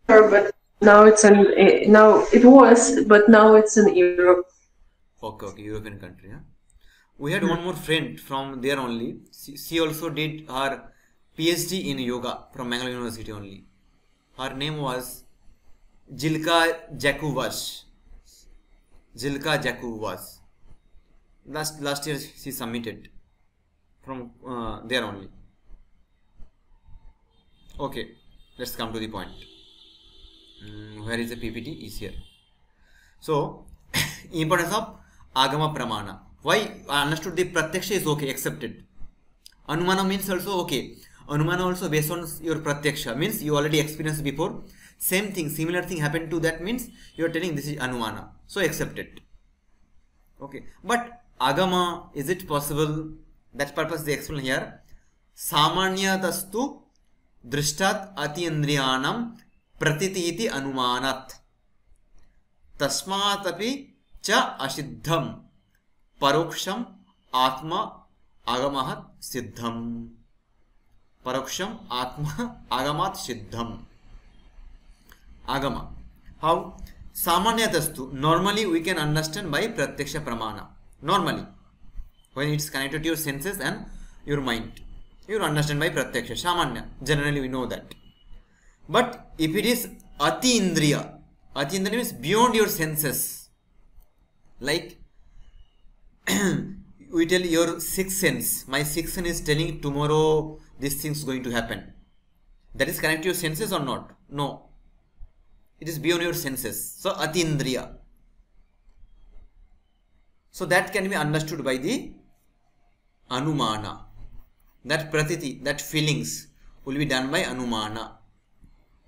Sure, but now it's now it was, but now it's in Europe. Okay, okay, European country. Huh? We had one more friend from there only. She also did her PhD in yoga from Mangalore University only. Her name was Jilka Jakubas. Jilka Jakubas. Last year she submitted from there only. Okay, let's come to the point. Where is the PPT? Is here. So, importance of agama pramana. Why? I understood the pratyaksha is okay, accepted. Anumana means also okay. Anumana also based on your pratyaksha, means you already experienced before. Same thing, similar thing happened to that, means you are telling this is anumana. So accepted. Okay. But agama, is it possible? That purpose they explain here. Samanya tastu drishtat atiyandriyanam pratiti iti anumanat. Tasmat api cha ashiddham paroksham atma agamahat siddham. Paroksham atma agamat siddham. Agama. How? Samanyatastu. Normally we can understand by pratyaksha pramana. Normally. When it's connected to your senses and your mind. You understand by pratyaksha. Samanya. Generally we know that. But if it is ati indriya means beyond your senses. Like we tell your sixth sense. My sixth sense is telling tomorrow this thing is going to happen. That is connected to your senses or not? No. It is beyond your senses. So atindriya. So that can be understood by the anumana. That pratiti, that feelings will be done by anumana.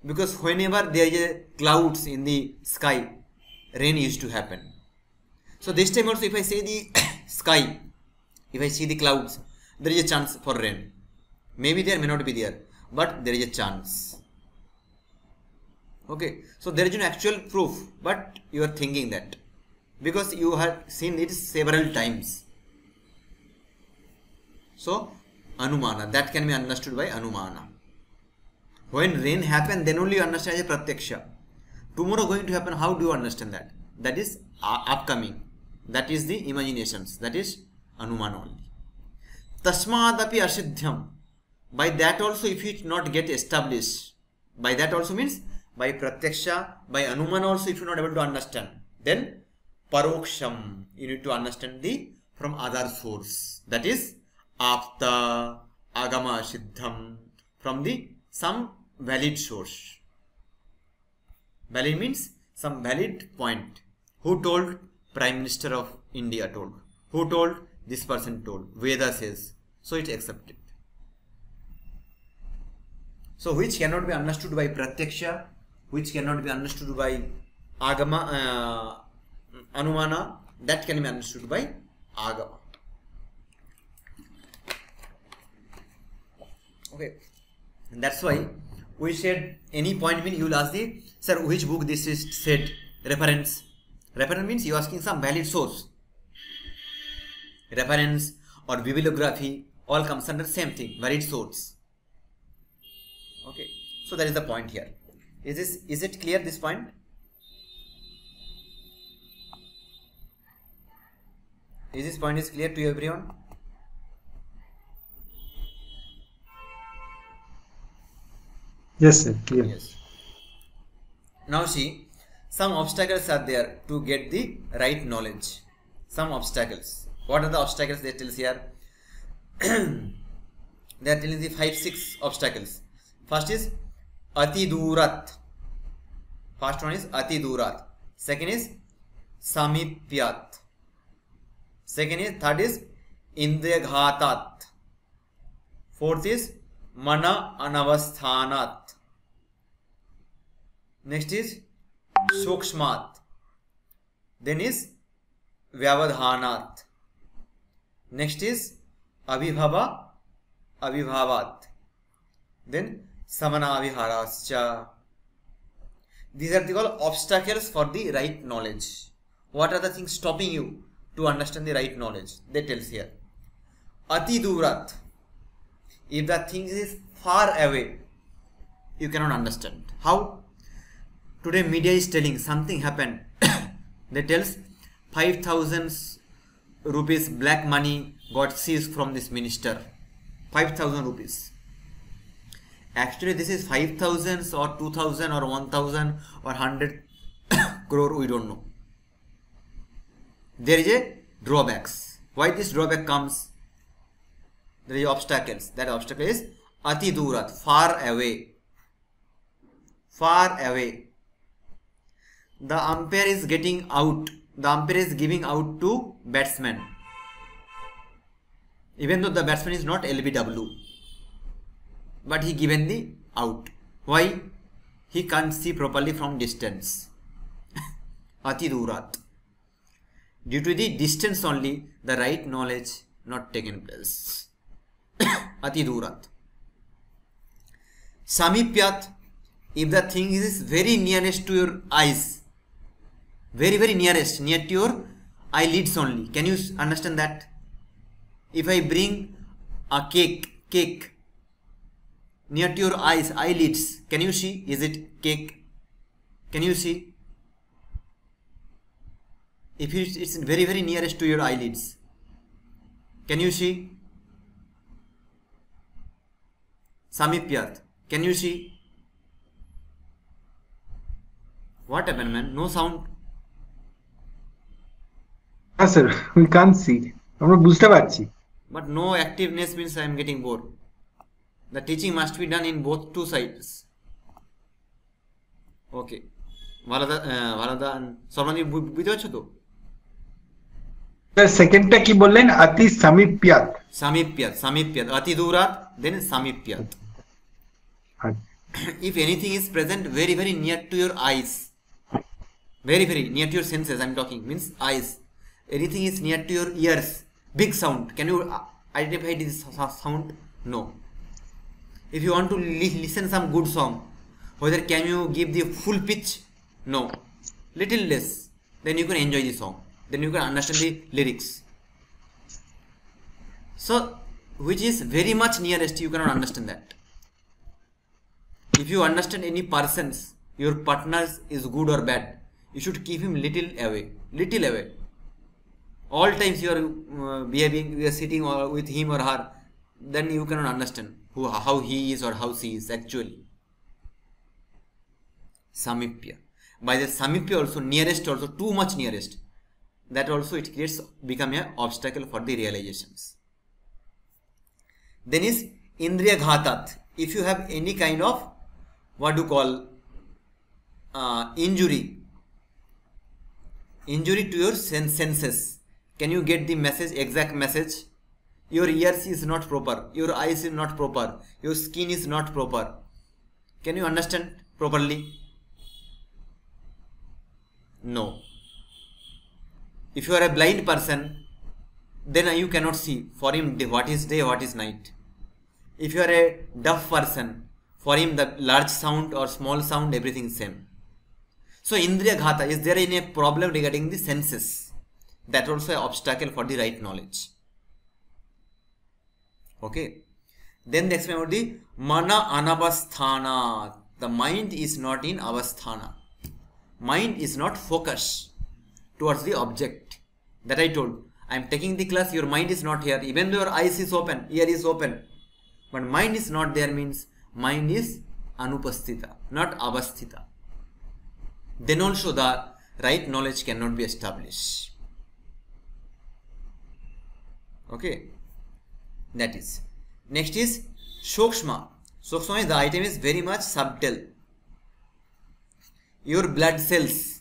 Because whenever there is a clouds in the sky, rain used to happen. So this time also if I say the sky, if I see the clouds, there is a chance for rain. Maybe there, may not be there, but there is a chance. Okay, so there is no actual proof, but you are thinking that because you have seen it several times. So anumana, that can be understood by anumana. When rain happens, then only you understand as a pratyaksha. Tomorrow going to happen, how do you understand that? That is upcoming. That is the imaginations. That is anumana only. Tasmadapi asiddhyam. By that also, if it not get established, by that also means by pratyaksha, by anumana also, if you are not able to understand, then paroksham, you need to understand the from other source. That is apta, agama siddham, from the some valid source. Valid means some valid point. Who told? Prime Minister of India told. Who told? This person told. Veda says. So it's accepted. So which cannot be understood by pratyaksha, which cannot be understood by agama, anumana, that can be understood by agama. Okay, and that's why we said any point mean you will ask the sir which book this is said, reference. Reference means you are asking some valid source. Reference or bibliography all comes under same thing, valid source. Okay, so that is the point here. Is it clear, this point? Is this point is clear to everyone? Yes, sir. Clear. Yes. Now see, some obstacles are there to get the right knowledge. Some obstacles. What are the obstacles they tell here? They are telling the 5-6 obstacles. First is ati durat. First one is ati durat. Second is samipyat. Third is indriyaghatat. Fourth is mana anavasthanat. Next is sukshmat. Then is vyavadhanat. Next is abhibhavat. Then samanaviharascha. These are the called obstacles for the right knowledge. What are the things stopping you to understand the right knowledge? They tells here. Ati durat. If the thing is far away, you cannot understand. How? Today media is telling something happened. They tells 5,000 rupees black money got seized from this minister. 5,000 rupees. Actually this is 5,000 or 2,000 or 1,000 or 100 crore, we don't know. There is a drawbacks. Why this drawback comes? There is obstacles. That obstacle is ati durat, far away. Far away. The umpire is getting out. The umpire is giving out to batsman. Even though the batsman is not LBW. But he given the out. Why? He can't see properly from distance. Ati durat. Due to the distance only, the right knowledge not taken place. Ati durat. Samipyat. If the thing is very nearest to your eyes, very nearest, near to your eyelids only. Can you understand that? If I bring a cake near to your eyes, eyelids, can you see? Is it cake? Can you see? If it's very, very nearest to your eyelids, can you see? Samipyat, can you see? What happened, man? No sound. Yes, sir. We can't see. আমরা বুঝতে পারছি। But no activeness means I am getting bored. The teaching must be done in both two sides. Okay. ভালো সর্বাণী বুঝতে পারছো তো? সেকেন্ডটা কি বললেন? অতি সামিপ্যাত। Samipyat. Ati durat, then samipyat. If anything is present very, very near to your eyes, very, very near to your senses, I am talking, means eyes. Anything is near to your ears, big sound. Can you identify this sound? No. If you want to listen some good song, whether can you give the full pitch? No. Little less. Then you can enjoy the song. Then you can understand the lyrics. So, which is very much nearest, you cannot understand that. If you understand any person's, your partner's is good or bad, you should keep him little away. All times you are behaving, you are sitting with him or her, then you cannot understand how he is or how she is actually. Samipya. By the Samipya also, nearest also, too much nearest. That also it become an obstacle for the realizations. Then is Indriya Ghatat. If you have any kind of, what do you call, injury to your senses, can you get the message, exact message? Your ears is not proper, your eyes is not proper, your skin is not proper. Can you understand properly? No. If you are a blind person, then you cannot see for him what is day, what is night. If you are a deaf person, for him the large sound or small sound, everything same. So Indriya Ghata, is there any problem regarding the senses? That also an obstacle for the right knowledge. Okay. Then the next one about the Mana Anavasthana. The mind is not in Avasthana. Mind is not focused towards the object. That I told. I am taking the class, your mind is not here. Even though your eyes is open, ear is open. But mind is not there means mind is Anupasthita, not Avasthita. Then also the right knowledge cannot be established. Okay. That is. Next is Sukshma. Sukshma is the item is very much subtle. Your blood cells.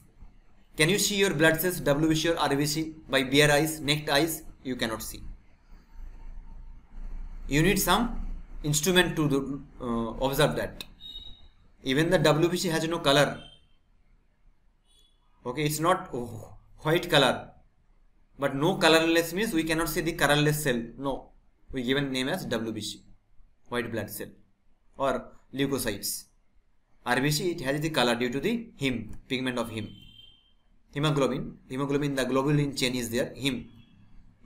Can you see your blood cells, WBC or RBC, by bare eyes, naked eyes? You cannot see. You need some instrument to observe that. Even the WBC has no color. Okay, it's not white color. But no colorless means we cannot see the colorless cell. No. We given name as WBC, white blood cell, or leukocytes. RBC, it has the color due to the heme, pigment of heme. Hemoglobin, the globulin chain is there, heme.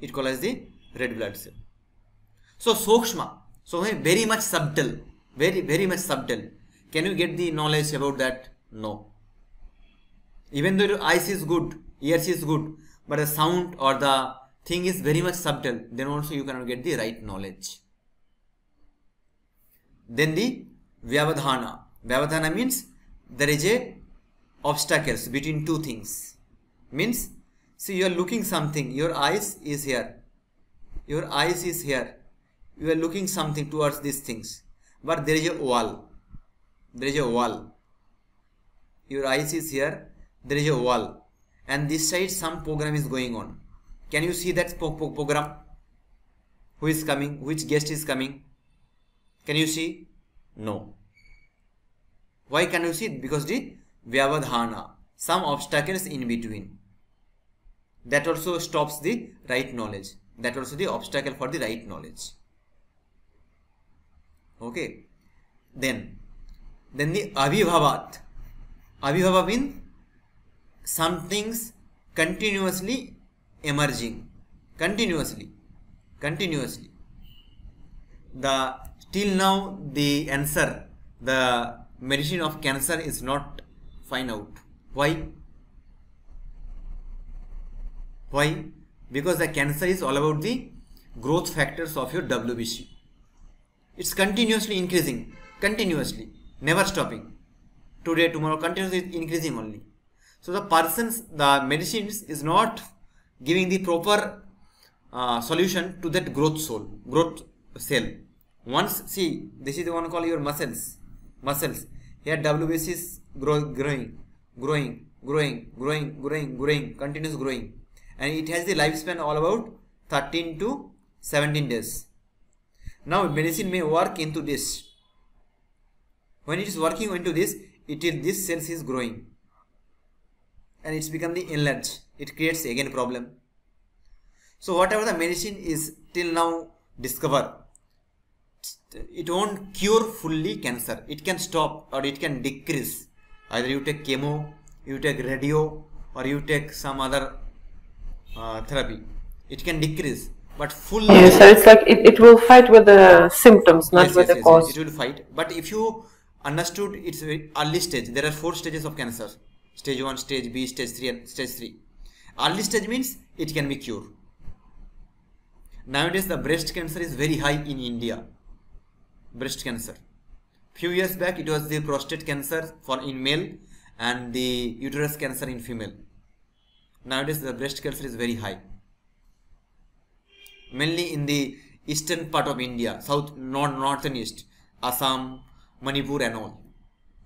It called as the red blood cell. So Sukshma, so very much subtle, very much subtle. Can you get the knowledge about that? No. Even though your eyes is good, ears is good, but the sound or the thing is very much subtle, then also you cannot get the right knowledge. Then the Vyavadhana. Vyavadhana means there is a obstacles between two things. Means, see, you are looking something, your eyes is here, your eyes is here, you are looking something towards these things, but there is a wall, your eyes is here, there is a wall, and this side some program is going on. Can you see that program? Who is coming? Which guest is coming? Can you see? No. Why can you see? Because the Vyavadhana, some obstacles in between. That also stops the right knowledge. That also the obstacle for the right knowledge. Okay. Then the Avibhavat. Avibhava means some things continuously emerging. Continuously. Continuously. Till now the answer, the medicine of cancer is not find out. Why? Why? Because the cancer is all about the growth factors of your WBC. It's continuously increasing, continuously, never stopping. Today, tomorrow, continuously increasing only. So the medicines is not giving the proper solution to that growth cell. Once, see, this is the one called your muscles. Here WBC is growing, continuous growing. And it has the lifespan all about 13 to 17 days. Now medicine may work into this. When it is working into this, this cells is growing. And it's become the enlarged. It creates again problem. So whatever the medicine is till now discovered, it won't cure fully cancer. It can stop or it can decrease. Either you take chemo, you take radio, or you take some other therapy. It can decrease, but fully. Yeah, so it's like it will fight with the symptoms, not with the cause. Yes, it will fight. But if you understood its very early stage, there are 4 stages of cancer: stage 1, stage B, stage 3, and stage 3. Early stage means it can be cured. Nowadays, the breast cancer is very high in India. Breast cancer. Few years back, it was the prostate cancer in male and the uterus cancer in female. Nowadays, the breast cancer is very high. Mainly in the eastern part of India, northern east, Assam, Manipur and all.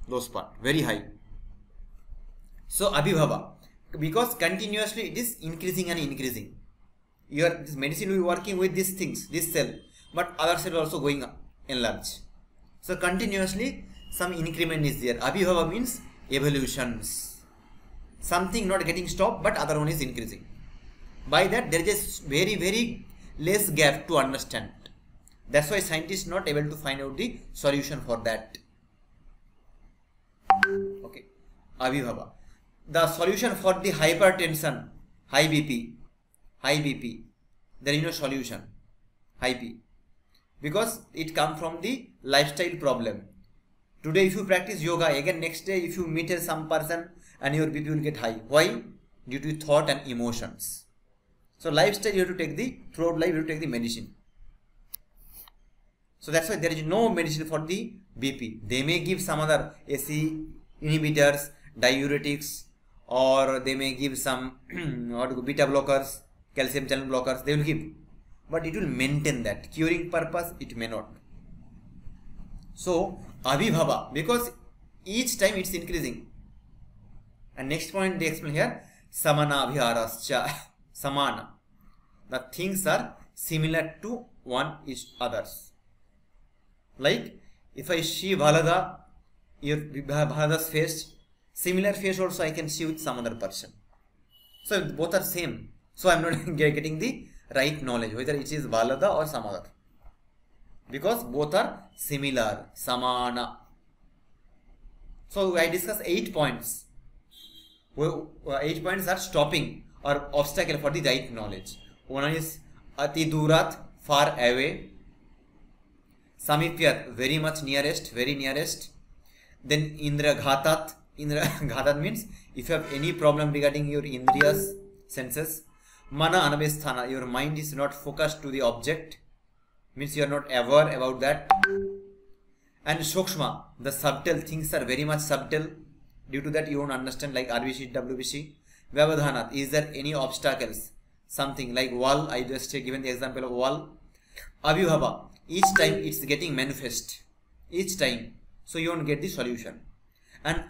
Those part, very high. So, Abhibhava, because continuously it is increasing and increasing. This medicine will be working with these things, this cell, but other cell also going up, enlarge. So continuously some increment is there. Abhibhava means evolutions. Something not getting stopped, but other one is increasing. By that there is a very, very less gap to understand. That's why scientists not able to find out the solution for that. Okay. Abhibhava. The solution for the hypertension, high BP, there is no solution, high BP, because it comes from the lifestyle problem. Today if you practice yoga, again next day if you meet some person and your BP will get high. Why? Due to thought and emotions. So lifestyle you have to take throughout life you have to take the medicine. So that's why there is no medicine for the BP. They may give some other AC inhibitors, diuretics, or they may give some beta blockers, calcium channel blockers, they will give, but it will maintain that curing purpose, it may not. So Abhibhava, because each time it's increasing. And next point they explain here, samana abhiharascha, samana, the things are similar to one each others. Like if I see Bhalada, your Bhalada's face, similar face also I can see with some other person. So both are same. So I am not getting the right knowledge whether it is Bhalada or some other, because both are similar, samana. So I discussed 8 points. 8 points are stopping or obstacle for the right knowledge. One is ati durat, far away. Samipyat, very much nearest, very nearest. Then indra ghatat. Indra ghatat means if you have any problem regarding your indriyas, senses. Mana anabesthana, your mind is not focused to the object, means you are not aware about that. And shokshma, the subtle things are very much subtle, due to that you won't understand, like RBC, WBC. Vyavadhanat, is there any obstacles, something like wall, I just given the example of wall. Abhibhava, each time it's getting manifest, each time, so you won't get the solution. And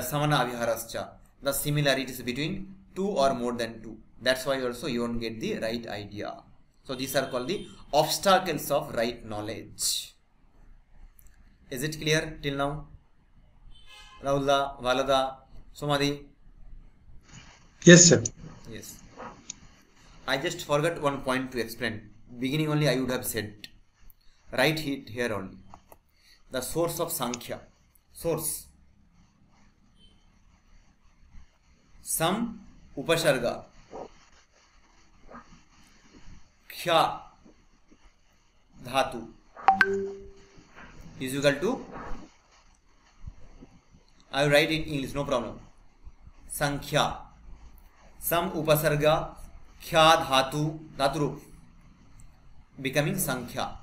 samana abhiharascha, the similarities between 2 or more than 2. That's why also you won't get the right idea. So these are called the obstacles of right knowledge. Is it clear till now? Rahulda, Valada, Somadi? Yes, sir. Yes. I just forgot one point to explain. Beginning only I would have said. Write it here only. The source of Sāṅkhya. Source. Some upasarga. Kya dhatu is equal to, I will write in English, no problem. Samkhya. Sam upasarga kya dhatu root becoming Samkhya.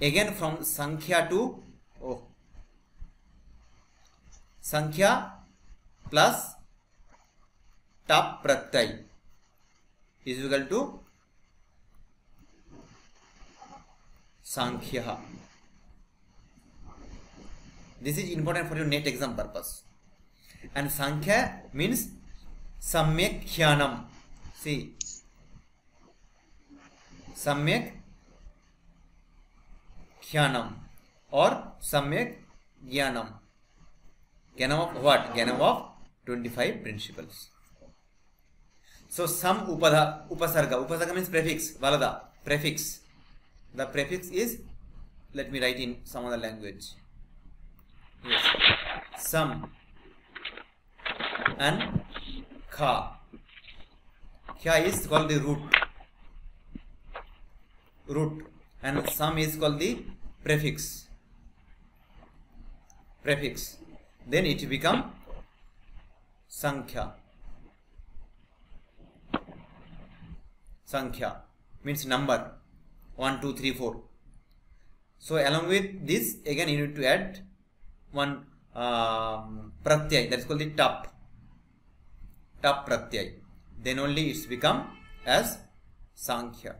Again from Samkhya to Samkhya plus tap pratyay is equal to Sāṅkhya. This is important for your net exam purpose. And Sāṅkhya means Samyak Jnanam. See, Samyak Jnanam or Samyak Jnanam. Jnanam of what? Jnanam of 25 principles. So Sam upasarga. Upasarga means prefix. Valada. Prefix. The prefix is, let me write in some other language. Yes. Sam and Kha. Kha is called the root, and Sam is called the prefix. Then it become Sāṅkhya. Sāṅkhya means number 1, 2, 3, 4. So along with this, again you need to add one pratyay, that is called the tap pratyay. Then only it's become as Sāṅkhya.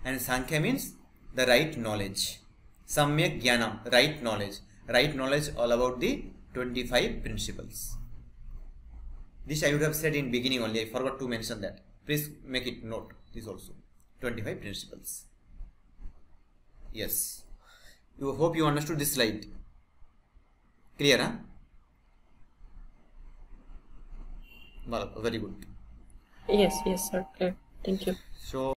And Sāṅkhya means the right knowledge. Samyak Jnanam, right knowledge all about the 25 principles. This I would have said in beginning only, I forgot to mention that. Please make it note, this also. 25 principles. Yes. You hope you understood this slide. Clear, huh? Well, very good. Yes, sir. Clear. Thank you. So